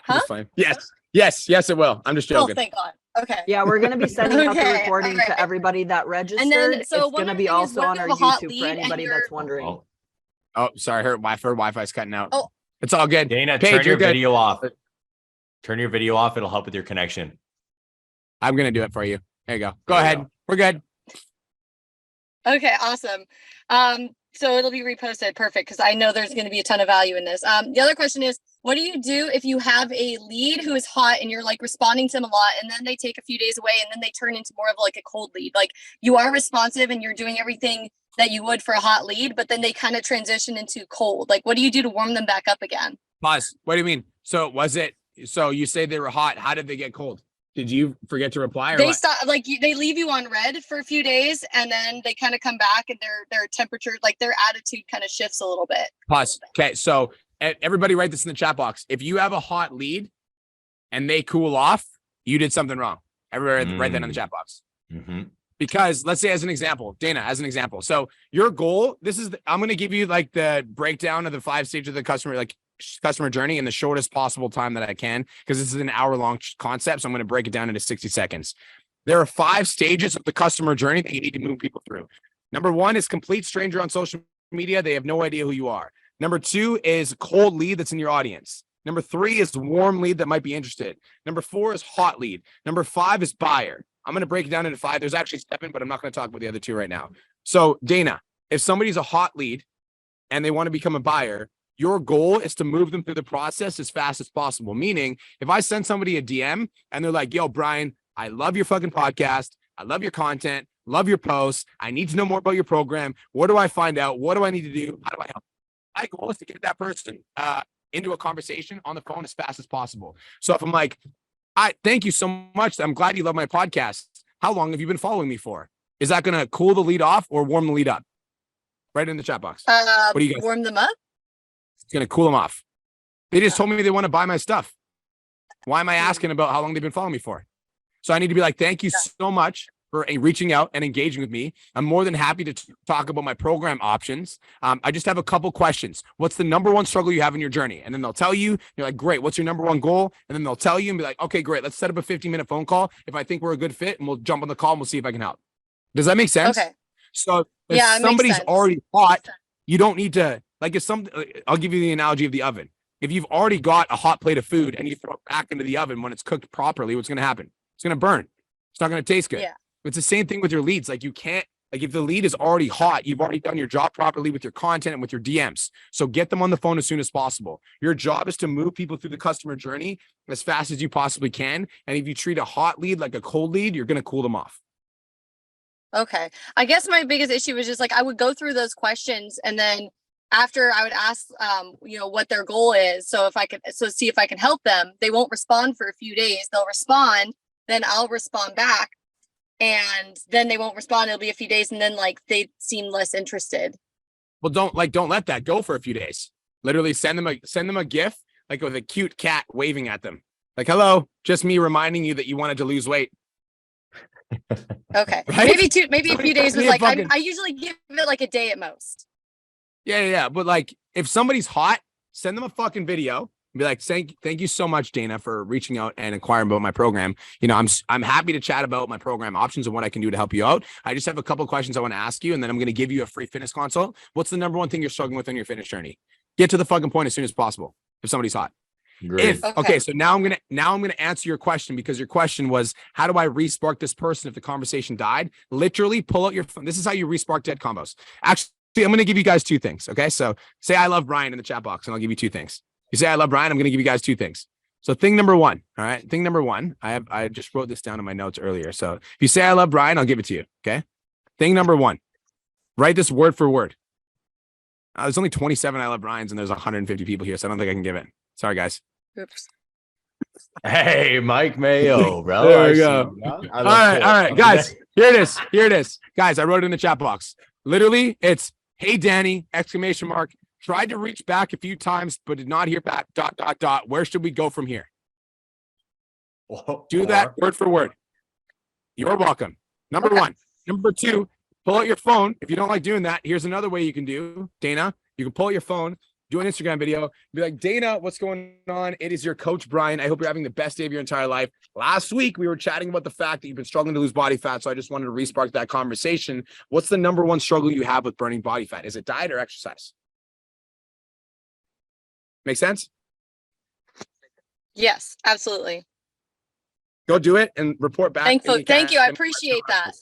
Huh? Just fine. Yes, it will. I'm just Oh, joking. thank God. Okay. Yeah, we're gonna be sending out the Okay, recording alright. to everybody that registered. so It's one gonna other be thing is also when on you our have a hot YouTube lead for and anybody you're- that's wondering. Oh, Oh, sorry, her Wi-Fi's cutting out. Oh. It's all good. Dana, Paige, turn your you're good. video off. Turn your video off. It'll help with your connection. I'm gonna do it for you. There you go. Go There we ahead. go. We're good. Okay, awesome. So it'll be reposted. Perfect. Because I know there's going to be a ton of value in this. The other question is, what do you do if you have a lead who is hot and you're like responding to them a lot and then they take a few days away and then they turn into more of like a cold lead? Like you are responsive and you're doing everything that you would for a hot lead, but then they kind of transition into cold. Like what do you do to warm them back up again? Pause. What do you mean? So you say they were hot. How did they get cold? Did you forget to reply or They what? stop they leave you on red for a few days and then they kind of come back and their temperature, like their attitude kind of shifts a little bit. Pause. Okay, so everybody write this in the chat box. If you have a hot lead and they cool off, you did something wrong. Everybody write that in the chat box. Mm-hmm. Because let's say as an example, Dana, as an example. So your goal, I'm going to give you like the breakdown of the 5 stages of the customer journey in the shortest possible time that I can, because this is an hour-long concept. So I'm going to break it down into 60 seconds. There are 5 stages of the customer journey that you need to move people through. Number 1 is complete stranger on social media. They have no idea who you are. Number 2 is cold lead that's in your audience. Number 3 is warm lead that might be interested. Number 4 is hot lead. Number 5 is buyer. I'm going to break it down into 5. There's actually 7, but I'm not going to talk about the other 2 right now. So Dana, if somebody's a hot lead and they want to become a buyer, your goal is to move them through the process as fast as possible. Meaning, if I send somebody a DM and they're like, yo, Brian, I love your fucking podcast. I love your content. Love your posts. I need to know more about your program. What do I find out? What do I need to do? How do I help? My goal is to get that person into a conversation on the phone as fast as possible. So if I'm like, thank you so much. I'm glad you love my podcast. How long have you been following me for? Is that going to cool the lead off or warm the lead up? Right in the chat box. What do you guys? Warm them up? It's going to cool them off. They just told me they want to buy my stuff. Why am I asking about how long they've been following me for? So I need to be like, thank you so much for reaching out and engaging with me. I'm more than happy to talk about my program options. I just have a couple questions. What's the number 1 struggle you have in your journey? And then they'll tell you, you're like, great. What's your number 1 goal? And then they'll tell you and be like, okay, great. Let's set up a 15-minute phone call. If I think we're a good fit, and we'll jump on the call and we'll see if I can help. Does that make sense? Okay. So if Yeah, it makes somebody's sense. already hot, you don't need to, like if I'll give you the analogy of the oven. If you've already got a hot plate of food and you throw it back into the oven when it's cooked properly, what's going to happen? It's going to burn. It's not going to taste good. Yeah. It's the same thing with your leads. Like you can't, like if the lead is already hot, you've already done your job properly with your content and with your DMs. So get them on the phone as soon as possible. Your job is to move people through the customer journey as fast as you possibly can. And if you treat a hot lead like a cold lead, you're going to cool them off. Okay. I guess my biggest issue was just like I would go through those questions and then after I would ask what their goal is. So see if I can help them. They won't respond for a few days. They'll respond, then I'll respond back. And then they won't respond. It'll be a few days and then like they seem less interested. Well, don't let that go for a few days. Literally send them a GIF like with a cute cat waving at them. Like, hello, just me reminding you that you wanted to lose weight. Okay. Right? Maybe a few days was Yeah, like, fucking- I usually give it like a day at most. Yeah. But like if somebody's hot, send them a fucking video. Be like, thank you so much, Dana, for reaching out and inquiring about my program. I'm happy to chat about my program options and what I can do to help you out. I just have a couple of questions I want to ask you, and then I'm going to give you a free fitness consult. What's the number 1 thing you're struggling with on your fitness journey? Get to the fucking point as soon as possible. If somebody's hot. Great. Okay, so now I'm gonna answer your question, because your question was, how do I re-spark this person if the conversation died? Literally pull out your phone. This is how you re-spark dead combos. Actually, I'm gonna give you guys 2 things. Okay, so say I love Brian in the chat box, and I'll give you 2 things. You say I love Brian, I'm gonna give you guys 2 things. So thing number 1, all right. Thing number 1, I just wrote this down in my notes earlier. So if you say I love Brian, I'll give it to you. Okay. Thing number 1, write this word for word. There's only 27 I love Brian's, and there's 150 people here, so I don't think I can give it. Sorry, guys. Oops. Hey, Mike Mayo, bro. There I we see go. you, bro. I All look right, forward. guys. Here it is. Guys, I wrote it in the chat box. Literally, it's, hey, Danny, ! Tried to reach back a few times, but did not hear back, ... Where should we go from here? Do that word for word. You're welcome. Number 1. Number 2, pull out your phone. If you don't like doing that, here's another way you can do. Dana, you can pull out your phone, do an Instagram video, be like, Dana, what's going on? It is your coach, Brian. I hope you're having the best day of your entire life. Last week, we were chatting about the fact that you've been struggling to lose body fat. So I just wanted to respark that conversation. What's the number one struggle you have with burning body fat? Is it diet or exercise? Make sense? Yes, absolutely. Go do it and report back. Thank you. I can. appreciate that.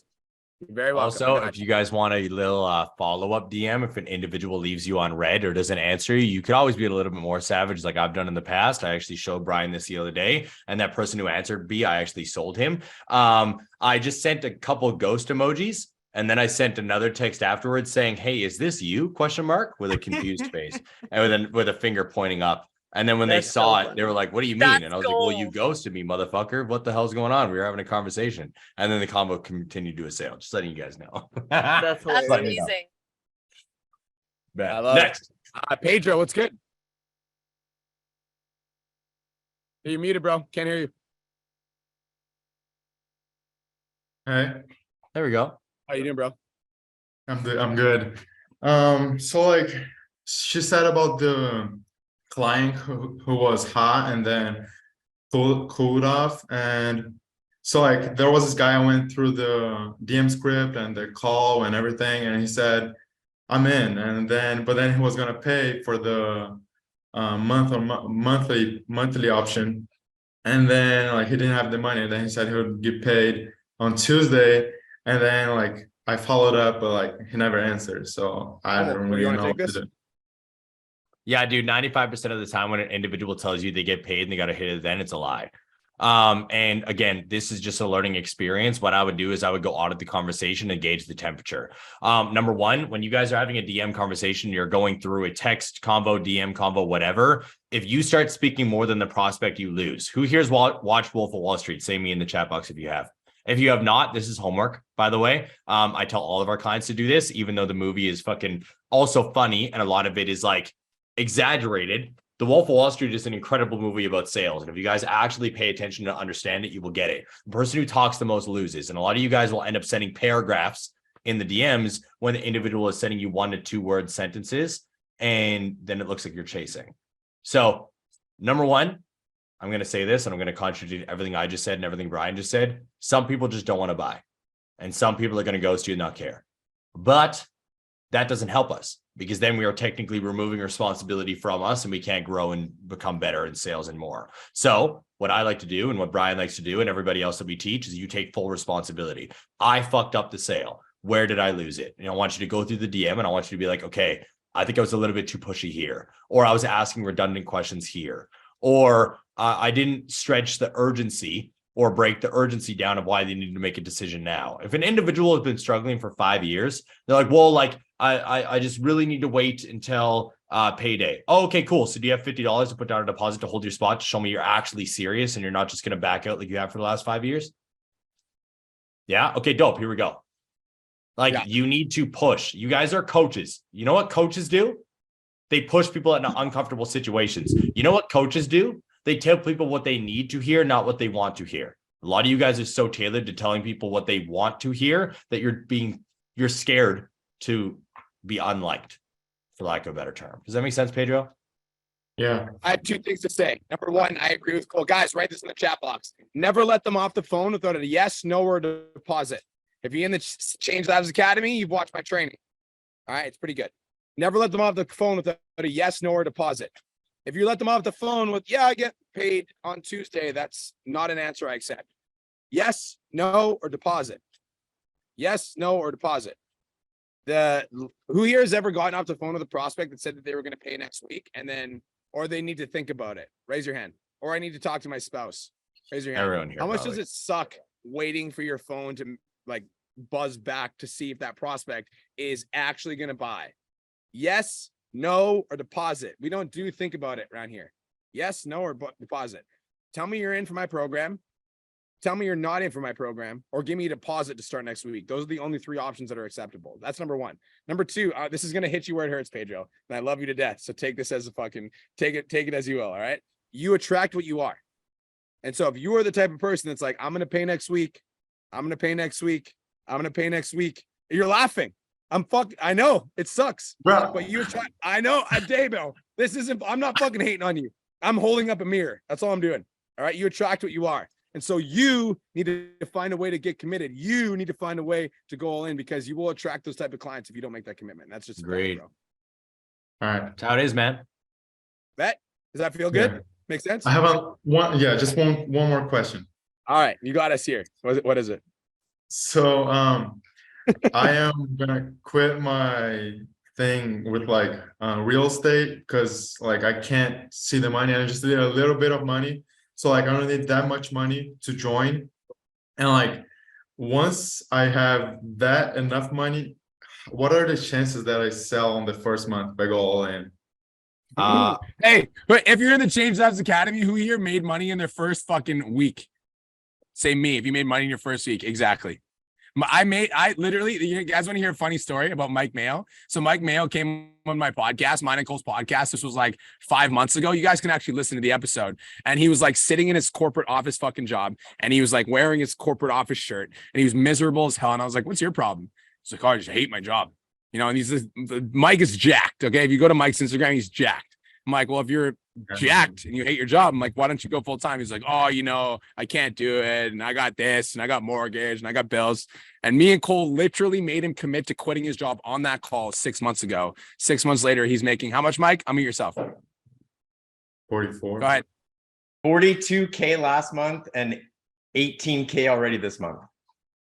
You're very welcome. Also, if you guys want a little follow-up DM, if an individual leaves you on red or doesn't answer you, you could always be a little bit more savage like I've done in the past. I actually showed Brian this the other day, and that person who answered B, I actually sold him. I just sent a couple ghost emojis, and then I sent another text afterwards saying, hey, is this you? ? With a confused face and with a finger pointing up. And then when they saw it, they were like, what do you mean? And I was like, well, you ghosted me, motherfucker. What the hell's going on? We were having a conversation. And then the combo continued to a sale. Just letting you guys know. That's amazing. Next. Pedro, what's good? You're muted, bro. Can't hear you. Hey, There we go. How you doing, bro? I'm good. So like she said about the client who was hot and then cooled off, and so like there was this guy, I went through the DM script and the call and everything, and he said I'm in, and then but then he was gonna pay for the monthly option, and then like he didn't have the money, and then he said he would get paid on Tuesday, and then like I followed up, but like he never answered, so I don't really know what to do. Yeah, dude, 95% of the time when an individual tells you they get paid and they got to hit it, then it's a lie. And again, this is just a learning experience. What I would do is I would go audit the conversation and gauge the temperature. Number one, when you guys are having a DM conversation, you're going through a text combo, DM combo, whatever. If you start speaking more than the prospect, you lose. Who here's watched Wolf of Wall Street? Say me in the chat box if you have. If you have not, this is homework, by the way. I tell all of our clients to do this, even though the movie is fucking also funny. And a lot of it is like exaggerated. The Wolf of Wall Street is an incredible movie about sales. And if you guys actually pay attention to understand it, you will get it. The person who talks the most loses. And a lot of you guys will end up sending paragraphs in the DMs when the individual is sending you 1 to 2 word sentences. And then it looks like you're chasing. So number one, I'm going to say this, and I'm going to contradict everything I just said and everything Brian just said. Some people just don't want to buy. And some people are going to ghost you and not care. But that doesn't help us, because then we are technically removing responsibility from us and we can't grow and become better in sales and more. So what I like to do and what Brian likes to do and everybody else that we teach is you take full responsibility. I fucked up the sale. Where did I lose it? And I want you to go through the DM and I want you to be like, okay, I think I was a little bit too pushy here, or I was asking redundant questions here, or I didn't stretch the urgency or break the urgency down of why they need to make a decision now. If an individual has been struggling for 5 years, they're like, well, like I just really need to wait until payday. Oh, okay, cool. So do you have $50 to put down a deposit to hold your spot to show me you're actually serious and you're not just going to back out like you have for the last 5 years? Yeah. Okay, dope. Here we go. Like you need to push. You guys are coaches. You know what coaches do? They push people into uncomfortable situations. You know what coaches do? They tell people what they need to hear, not what they want to hear. A lot of you guys are so tailored to telling people what they want to hear that you're scared to be unliked, for lack of a better term. Does that make sense, Pedro? Yeah. I have 2 things to say. Number one, I agree with Cole. Guys, write this in the chat box. Never let them off the phone without a yes, no, or deposit. If you're in the Change Lives Academy, you've watched my training. All right, it's pretty good. Never let them off the phone without a yes, no, or deposit. If you let them off the phone with, yeah, I get paid on Tuesday, that's not an answer I accept. Yes, no, or deposit. Yes, no, or deposit. Who here has ever gotten off the phone with a prospect that said that they were going to pay next week and then, or they need to think about it? Raise your hand. Or I need to talk to my spouse. Raise your hand. Everyone here. How much does it suck waiting for your phone to like buzz back to see if that prospect is actually going to buy? Yes, no, or deposit. We don't think about it around here. Yes, no, or deposit. Tell me you're in for my program. Tell me you're not in for my program, or give me a deposit to start next week. Those are the only 3 options that are acceptable. That's number one. Number 2, this is going to hit you where it hurts, Pedro. And I love you to death. So take this as a fucking, take it as you will. All right. You attract what you are. And so if you are the type of person that's like, I'm going to pay next week. I'm going to pay next week. I'm going to pay next week. You're laughing. I know it sucks, Bro. but you're trying. I know, Dabo. This isn't. I'm not fucking hating on you. I'm holding up a mirror. That's all I'm doing. All right. You attract what you are. And so you need to find a way to get committed. You need to find a way to go all in because you will attract those type of clients if you don't make that commitment. That's just Great. bro. All right. That's how it is, man. Bet. Does that feel good? Yeah. Make sense? I have just one more question. All right. You got us here. What is it? So I am gonna quit my thing with like real estate because like I can't see the money and I just need a little bit of money. So like I don't need that much money to join. And like once I have that enough money, what are the chances that I sell on the first month if I go all in? Hey, but if you're in the Change Lives Academy, who here made money in their first fucking week? Say me, if you made money in your first week. Exactly. I literally, you guys want to hear a funny story about Mike Mayo? So Mike Mayo came on my podcast, mine and Cole's podcast. This was like 5 months ago. You guys can actually listen to the episode. And he was like sitting in his corporate office fucking job. And he was like wearing his corporate office shirt. And he was miserable as hell. And I was like, what's your problem? He's like, oh, I just hate my job. You know, and he's Mike is jacked. Okay. If you go to Mike's Instagram, he's jacked. I'm like, well, if you're jacked and you hate your job, I'm like, why don't you go full time? He's like, oh, you know, I can't do it. And I got this and I got mortgage and I got bills. And me and Cole literally made him commit to quitting his job on that call 6 months ago. 6 months later, he's making how much, Mike? Unmute yourself. 44. Go ahead. 42K last month and 18K already this month.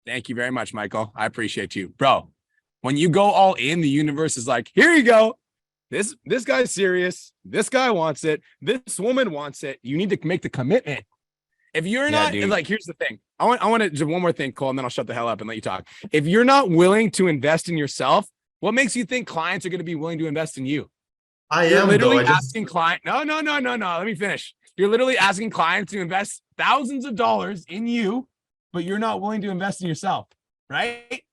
Thank you very much, Michael. I appreciate you, bro. When you go all in, the universe is like, here you go. This guy's serious. This guy wants it. This woman wants it. You need to make the commitment. If you're not like, here's the thing. I want to do one more thing, Cole, and then I'll shut the hell up and let you talk. If you're not willing to invest in yourself, what makes you think clients are going to be willing to invest in you? You're literally asking client. No. Let me finish. You're literally asking clients to invest thousands of dollars in you, but you're not willing to invest in yourself, right?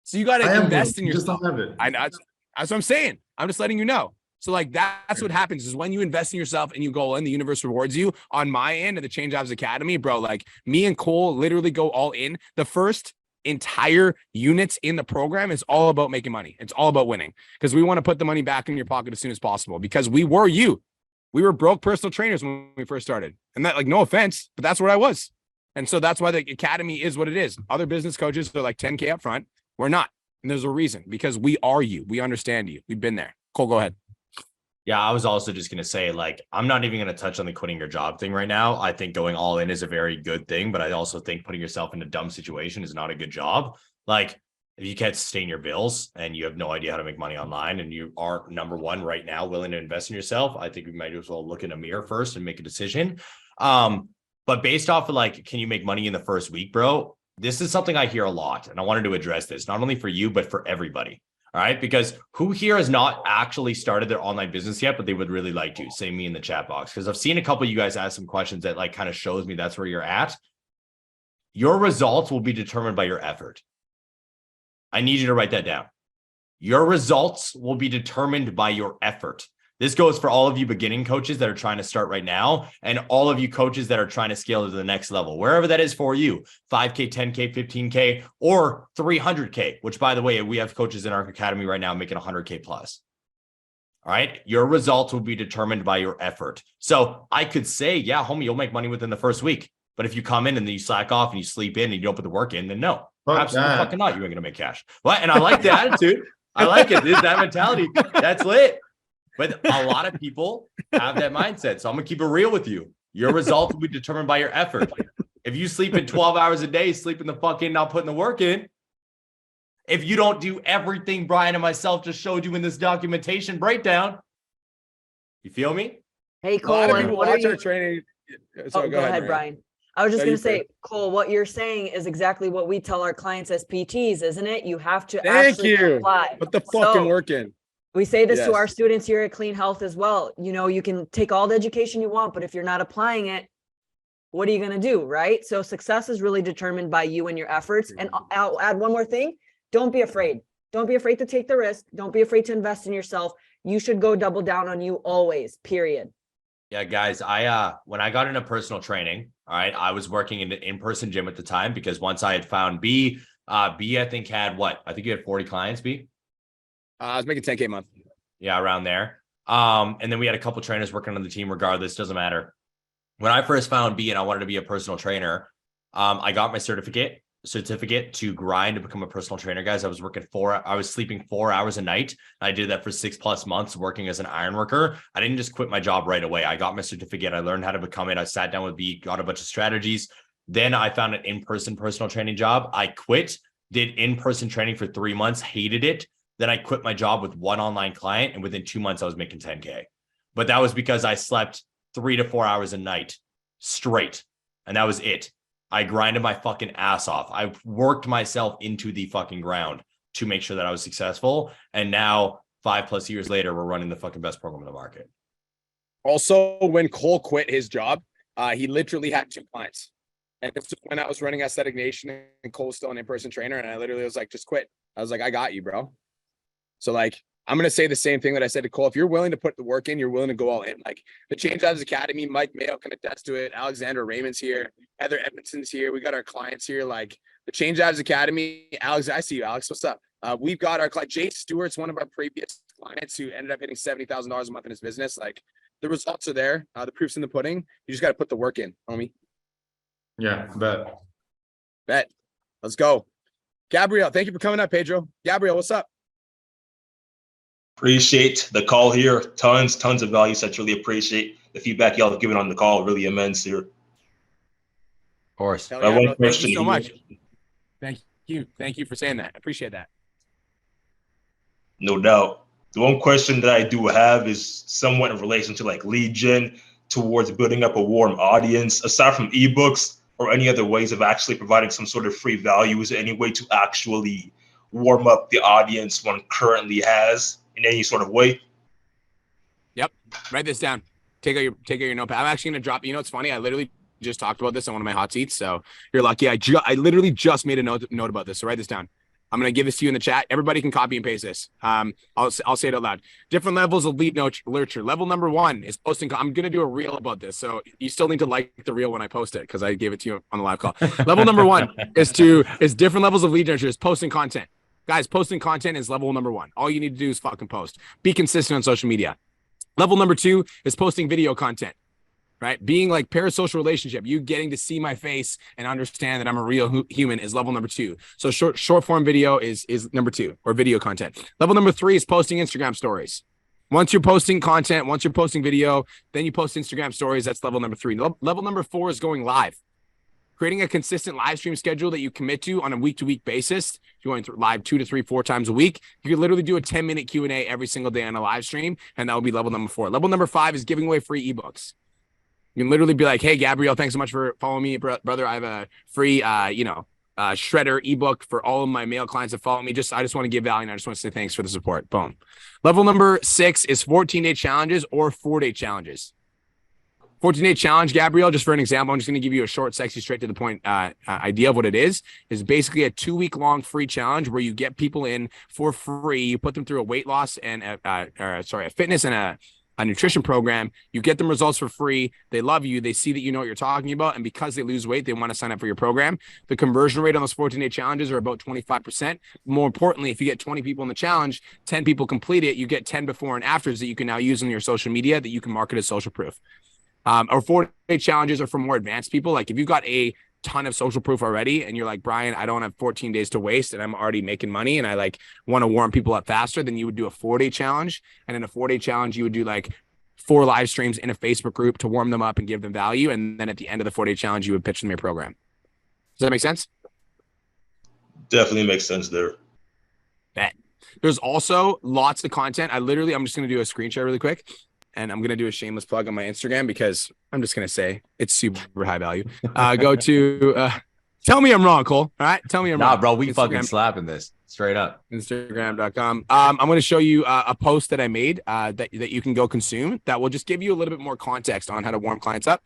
So you got to invest in yourself. I know. That's what I'm saying. I'm just letting you know. So like that's what happens is when you invest in yourself and you go in, the universe rewards you. On my end of the Change Lives Academy, bro, like me and Cole literally go all in. The first entire units in the program is all about making money. It's all about winning because we want to put the money back in your pocket as soon as possible because we were you. We were broke personal trainers when we first started. And that, like, no offense, but that's what I was. And so that's why the academy is what it is. Other business coaches are like 10K up front. We're not. And there's a reason because we are you. We understand you. We've been there. Cole, go ahead. Yeah, I was also just going to say, like, I'm not even going to touch on the quitting your job thing right now. I think going all in is a very good thing, but I also think putting yourself in a dumb situation is not a good job. Like, if you can't sustain your bills and you have no idea how to make money online and you aren't number one right now willing to invest in yourself, I think we might as well look in a mirror first and make a decision. But based off of like, can you make money in the first week, bro? This is something I hear a lot, and I wanted to address this, not only for you, but for everybody. All right. Because who here has not actually started their online business yet, but they would really like to? Say me in the chat box. Because I've seen a couple of you guys ask some questions that like kind of shows me that's where you're at. Your results will be determined by your effort. I need you to write that down. Your results will be determined by your effort. This goes for all of you beginning coaches that are trying to start right now, and all of you coaches that are trying to scale to the next level, wherever that is for you, 5K, 10K, 15K, or 300K, which by the way, we have coaches in our academy right now making 100K plus. All right. Your results will be determined by your effort. So I could say, yeah, homie, you'll make money within the first week. But if you come in and then you slack off and you sleep in and you don't put the work in, then no, absolutely fucking not. You ain't going to make cash. What? And I like the attitude. I like it. That mentality. That's lit. But a lot of people have that mindset. So I'm going to keep it real with you. Your results will be determined by your effort. If you sleep in 12 hours a day, sleeping the fuck in, not putting the work in, if you don't do everything Brian and myself just showed you in this documentation breakdown, you feel me? Hey, Cole, what are you training? Sorry, go ahead, Brian. I was just going to say, Cole, what you're saying is exactly what we tell our clients as PTs, isn't it? You have to actually apply. Put the fucking work in. We say this to our students here at Clean Health as well. You know, you can take all the education you want, but if you're not applying it, what are you going to do? Right. So success is really determined by you and your efforts. And I'll add one more thing. Don't be afraid. Don't be afraid to take the risk. Don't be afraid to invest in yourself. You should go double down on you always, period. Yeah, guys, when I got into personal training, all right, I was working in the in-person gym at the time because once I had found B, I think had what? I think you had 40 clients, B? I was making 10K a month. Yeah, around there. And then we had a couple trainers working on the team. Regardless, doesn't matter. When I first found B and I wanted to be a personal trainer, I got my certificate to grind to become a personal trainer, guys. I was sleeping 4 hours a night. I did that for 6+ months working as an iron worker. I didn't just quit my job right away. I got my certificate. I learned how to become it. I sat down with B, got a bunch of strategies. Then I found an in-person personal training job. I quit, did in-person training for 3 months, hated it. Then I quit my job with one online client. And within 2 months, I was making 10K. But that was because I slept 3 to 4 hours a night straight. And that was it. I grinded my fucking ass off. I worked myself into the fucking ground to make sure that I was successful. And now 5+ years later, we're running the fucking best program in the market. Also, when Cole quit his job, he literally had 2 clients. And this was when I was running Aesthetic Nation and Cole's still an in-person trainer. And I literally was like, just quit. I was like, I got you, bro. So like, I'm going to say the same thing that I said to Cole. If you're willing to put the work in, you're willing to go all in. Like the Change Lives Academy, Mike Mayo can attest to it. Alexander Raymond's here. Heather Edmondson's here. We got our clients here. Like the Change Lives Academy, Alex, I see you, Alex. What's up? We've got our client, Jay Stewart's one of our previous clients who ended up hitting $70,000 a month in his business. Like the results are there. The proof's in the pudding. You just got to put the work in, homie. Yeah, bet. Let's go. Gabriel, thank you for coming up, Pedro. Gabriel, what's up? Appreciate the call here. Tons of value. So I really appreciate the feedback y'all have given on the call. Really immense here. Of course. Thank you so much. Thank you for saying that. I appreciate that. No doubt. The one question that I do have is somewhat in relation to like lead gen towards building up a warm audience. Aside from ebooks or any other ways of actually providing some sort of free value, is there any way to actually warm up the audience one currently has in any sort of way? Yep. Write this down. Take out your notepad. I'm actually going to drop, it's funny. I literally just talked about this on one of my hot seats. So you're lucky. I literally just made a note about this. So write this down. I'm going to give this to you in the chat. Everybody can copy and paste this. I'll say it out loud. Different levels of lead nurture. Level number 1 is posting. I'm going to do a reel about this. So you still need to like the reel when I post it, because I gave it to you on the live call. Level number 1 is different levels of lead nurture is posting content. Guys, posting content is level number 1. All you need to do is fucking post. Be consistent on social media. Level number 2 is posting video content, right? Being like parasocial relationship, you getting to see my face and understand that I'm a real human is level number 2. So short form video is number 2, or video content. Level number 3 is posting Instagram stories. Once you're posting content, once you're posting video, then you post Instagram stories. That's level number 3. Level number 4 is going live. Creating a consistent live stream schedule that you commit to on a week-to-week basis. If you're going live 2 to 3, 4 times a week, you can literally do a 10-minute Q&A every single day on a live stream, and that will be level number 4. Level number 5 is giving away free ebooks. You can literally be like, hey, Gabriel, thanks so much for following me, brother. I have a free, shredder ebook for all of my male clients that follow me. I just want to give value, and I just want to say thanks for the support. Boom. Level number 6 is 14-day challenges or 4-day challenges. 14-day challenge, Gabriel, just for an example, I'm just going to give you a short, sexy, straight to the point idea of what it is basically a 2-week-long free challenge where you get people in for free. You put them through a weight loss and a fitness and a nutrition program. You get them results for free. They love you. They see that you know what you're talking about. And because they lose weight, they want to sign up for your program. The conversion rate on those 14-day challenges are about 25%. More importantly, if you get 20 people in the challenge, 10 people complete it, you get 10 before and afters that you can now use on your social media that you can market as social proof. Our 4-day challenges are for more advanced people. Like if you've got a ton of social proof already and you're like, Brian, I don't have 14 days to waste and I'm already making money and I like want to warm people up faster, then you would do a 4-day challenge. And in a 4-day challenge, you would do like 4 live streams in a Facebook group to warm them up and give them value. And then at the end of the 4-day challenge, you would pitch them your program. Does that make sense? Definitely makes sense there. Bet. There's also lots of content. I'm just going to do a screen share really quick. And I'm going to do a shameless plug on my Instagram because I'm just going to say it's super high value. Go to, tell me I'm wrong, Cole. All right. Tell me I'm wrong. Nah, bro, we fucking slapping this straight up. Instagram.com. I'm going to show you a post that I made that you can go consume that will just give you a little bit more context on how to warm clients up.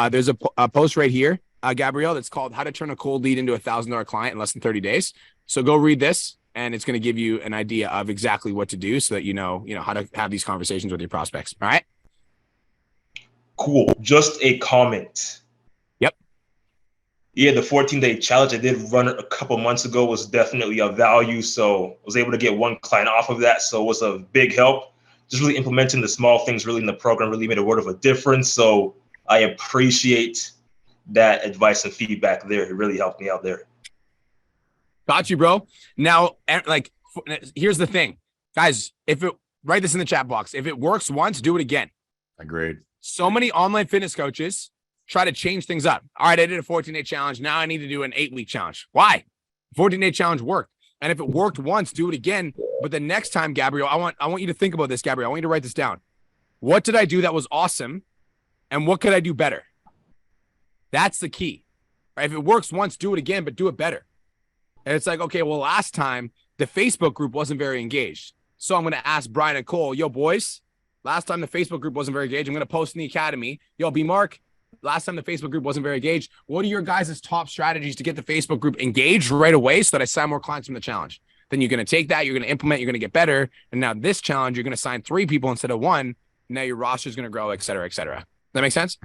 There's a post right here, Gabrielle, that's called How to Turn a Cold Lead into a $1,000 Client in Less Than 30 Days. So go read this. And it's going to give you an idea of exactly what to do so that you know how to have these conversations with your prospects. All right. Cool. Just a comment. Yep. Yeah, the 14-day challenge I did run a couple months ago was definitely of value. So I was able to get one client off of that. So it was a big help. Just really implementing the small things really in the program really made a world of a difference. So I appreciate that advice and feedback there. It really helped me out there. Got you, bro. Now, like, here's the thing, guys. Write this in the chat box. If it works once, do it again. Agreed. So many online fitness coaches try to change things up. All right, I did a 14-day challenge. Now I need to do an 8-week challenge. Why? 14-day challenge worked. And if it worked once, do it again. But the next time, Gabriel, I want you to think about this, Gabriel. I want you to write this down. What did I do that was awesome? And what could I do better? That's the key. Right? If it works once, do it again, but do it better. And it's like, okay, well, last time the Facebook group wasn't very engaged. So I'm going to ask Brian and Cole, yo, boys, last time the Facebook group wasn't very engaged. I'm going to post in the academy. Yo, B-Mark, last time the Facebook group wasn't very engaged. What are your guys' top strategies to get the Facebook group engaged right away so that I sign more clients from the challenge? Then you're going to take that, you're going to implement, you're going to get better. And now this challenge, you're going to sign 3 people instead of 1. Now your roster is going to grow, et cetera, et cetera. Does that make sense?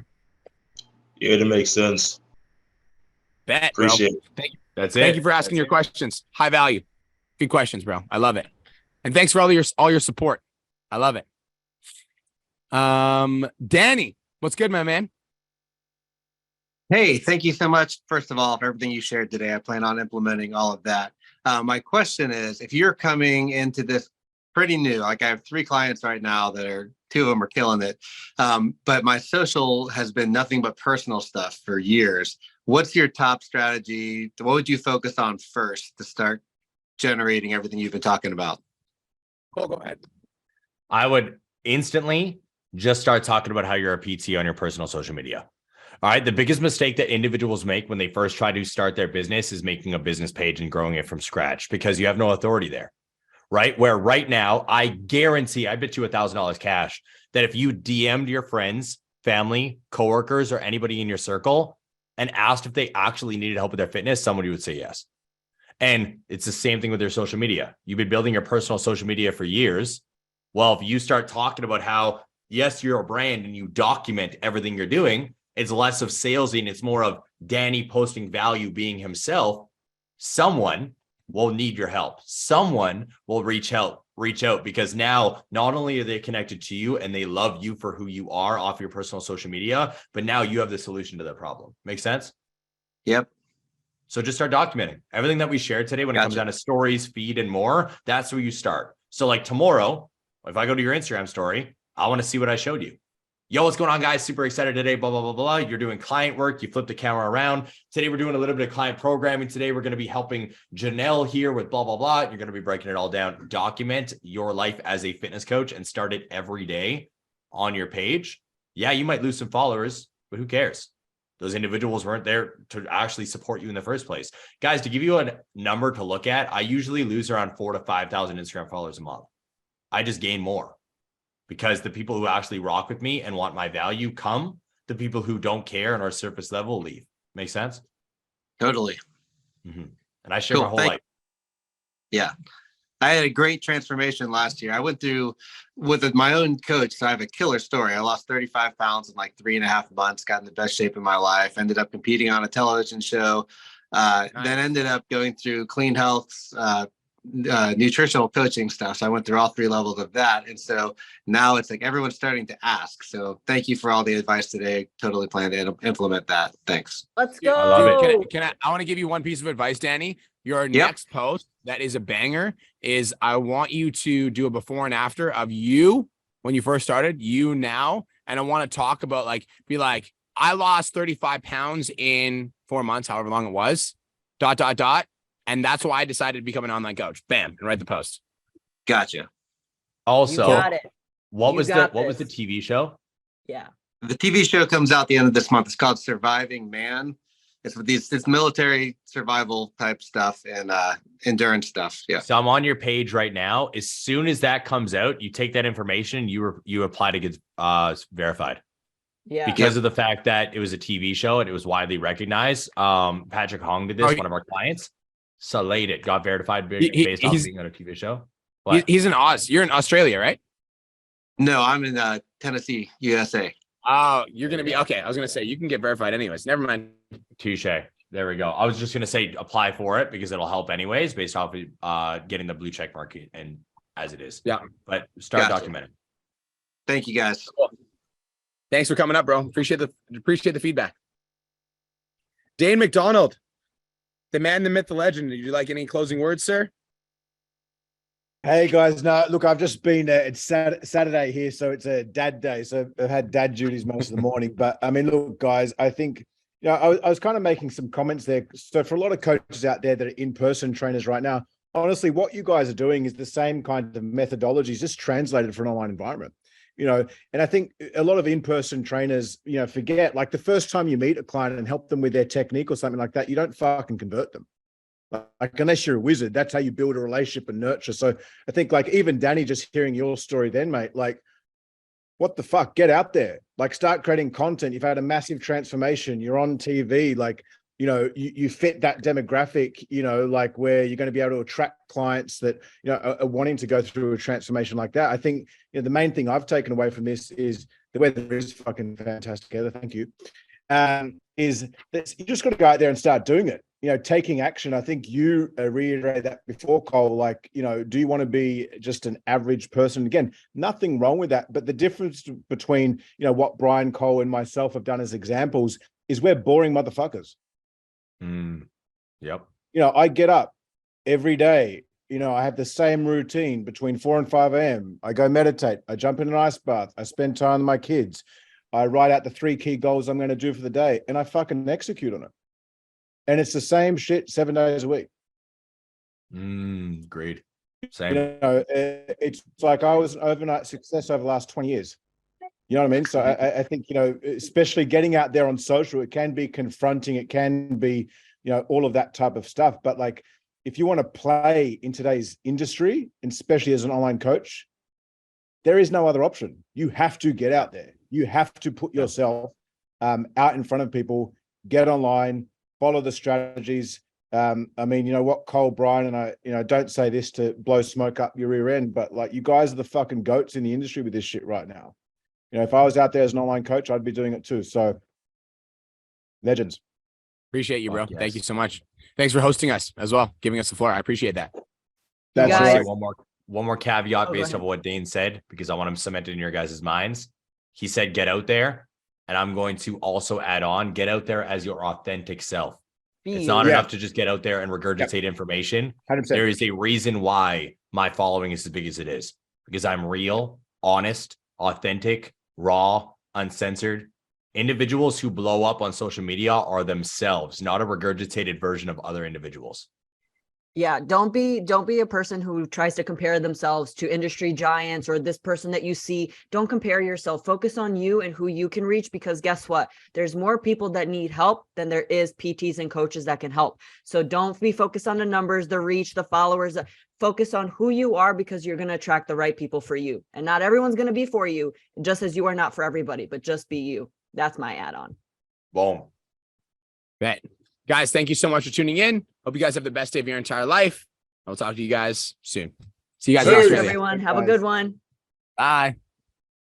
Yeah, that makes sense. Bet, Appreciate it. That's it. Thank you for asking your questions. High value. Good questions, bro. I love it. And thanks for all your support. I love it. Danny, what's good, my man? Hey, thank you so much, first of all, for everything you shared today. I plan on implementing all of that. My question is, if you're coming into this pretty new, like I have 3 clients right now that are, 2 of them are killing it. But my social has been nothing but personal stuff for years. What's your top strategy? What would you focus on first to start generating everything you've been talking about? Cool, go ahead. I would instantly just start talking about how you're a PT on your personal social media. All right. The biggest mistake that individuals make when they first try to start their business is making a business page and growing it from scratch because you have no authority there. Right. Where right now, I guarantee, I bet you $1,000 cash that if you DM'd your friends, family, coworkers, or anybody in your circle and asked if they actually needed help with their fitness, somebody would say yes. And it's the same thing with your social media. You've been building your personal social media for years. Well, if you start talking about how, yes, you're a brand and you document everything you're doing, it's less of salesy and it's more of Danny posting value, being himself. Someone will need your help. Someone will reach out because now not only are they connected to you and they love you for who you are off your personal social media, but now you have the solution to their problem. Make sense? Yep. So just start documenting everything that we shared today when it comes down to stories, feed, and more. That's where you start. So like tomorrow, if I go to your Instagram story, I want to see what I showed you. Yo, what's going on, guys? Super excited today, blah, blah, blah, blah. You're doing client work. You flip the camera around. Today, we're doing a little bit of client programming. Today, we're going to be helping Janelle here with blah, blah, blah. You're going to be breaking it all down. Document your life as a fitness coach and start it every day on your page. Yeah, you might lose some followers, but who cares? Those individuals weren't there to actually support you in the first place. Guys, to give you a number to look at, I usually lose around 4,000 to 5,000 Instagram followers a month. I just gain more. Because the people who actually rock with me and want my value come, the people who don't care and are surface level leave. Make sense? Totally. Mm-hmm. And I share my whole life. Yeah. I had a great transformation last year. I went through with my own coach. So I have a killer story. I lost 35 pounds in like 3.5 months, got in the best shape of my life, ended up competing on a television show, then ended up going through Clean Health's nutritional coaching stuff. So I went through all 3 levels of that. And so now it's like everyone's starting to ask. So thank you for all the advice today. Totally plan to implement that. Thanks. Let's go. I love it. I want to give you one piece of advice, Danny. Your next post that is a banger is I want you to do a before and after of you when you first started, you now. And I want to talk about be like, I lost 35 pounds in 4 months, however long it was, ... And that's why I decided to become an online coach. Bam, and write the post. Gotcha. Also, what was the this. TV show? Yeah. The TV show comes out the end of this month. It's called Surviving Man. It's military survival type stuff and endurance stuff. Yeah. So I'm on your page right now. As soon as that comes out, you take that information, you apply to get verified. Yeah. Because of the fact that it was a TV show and it was widely recognized. Patrick Hong did this, one of our clients. Slayed it, got verified based off being on a TV show. He's in Oz. You're in Australia, right? No, I'm in Tennessee, USA. Oh, you're going to be okay. I was going to say you can get verified anyways. Never mind. Touche. There we go. I was just gonna say apply for it because it'll help anyways, based off of getting the blue check mark and as it is. Yeah. But start Gotcha. documenting. Thank you guys. Thanks for coming up, bro. Appreciate the feedback. Dane McDonald, the man, the myth, the legend. Did you like any closing words, sir? Hey guys, no, look, I've just been, it's Saturday here, so it's a dad day. So I've had dad duties most of the morning. But I mean, look, guys, I think, I was kind of making some comments there. So for a lot of coaches out there that are in-person trainers right now, honestly, what you guys are doing is the same kind of methodologies, just translated for an online environment. And I think a lot of in-person trainers, forget, like the first time you meet a client and help them with their technique or something like that, you don't fucking convert them. Like, unless you're a wizard, that's how you build a relationship and nurture. So I think, like, even Danny, just hearing your story then, mate, like, what the fuck, get out there, like, start creating content. You've had a massive transformation. You're on TV, like, you fit that demographic, like where you're going to be able to attract clients that, are wanting to go through a transformation like that. I think, the main thing I've taken away from this is the weather is fucking fantastic. Heather, thank you. Is that you just got to go out there and start doing it. Taking action. I think you reiterated that before, Cole. Like, do you want to be just an average person? Again, nothing wrong with that. But the difference between, what Brian, Cole, and myself have done as examples is we're boring motherfuckers. Yep. I get up every day. I have the same routine between 4 and 5 a.m. I go meditate. I jump in an ice bath. I spend time with my kids. I write out the 3 key goals I'm going to do for the day, and I fucking execute on it. And it's the same shit 7 days a week. Great. Same. It's like I was an overnight success over the last 20 years. You know what I mean? So I think, especially getting out there on social, it can be confronting. It can be, all of that type of stuff. But like, if you want to play in today's industry, and especially as an online coach, there is no other option. You have to get out there. You have to put yourself out in front of people, get online, follow the strategies. I mean, what, Cole, Brian, and I, don't say this to blow smoke up your rear end, but like, you guys are the fucking goats in the industry with this shit right now. If I was out there as an online coach, I'd be doing it too. So, legends. Appreciate you, bro. Yes. Thank you so much. Thanks for hosting us as well, giving us the floor. I appreciate that. That's right. One more caveat based on what Dane said, because I want him cemented in your guys' minds. He said, get out there. And I'm going to also add on, get out there as your authentic self. It's not enough to just get out there and regurgitate information. 100%. There is a reason why my following is as big as it is, because I'm real, honest, authentic, raw, uncensored. Individuals who blow up on social media are themselves, not a regurgitated version of other individuals. Yeah, don't be a person who tries to compare themselves to industry giants or this person that you see. Don't compare yourself. Focus on you and who you can reach, because guess what? There's more people that need help than there is PTs and coaches that can help. So don't be focused on the numbers, the reach, the followers. Focus on who you are, because you're going to attract the right people for you. And not everyone's going to be for you, just as you are not for everybody, but just be you. That's my add-on. Boom. Bet. Guys, thank you so much for tuning in. Hope you guys have the best day of your entire life. I'll talk to you guys soon. See you guys in Australia. Everyone. Have a good one. Bye.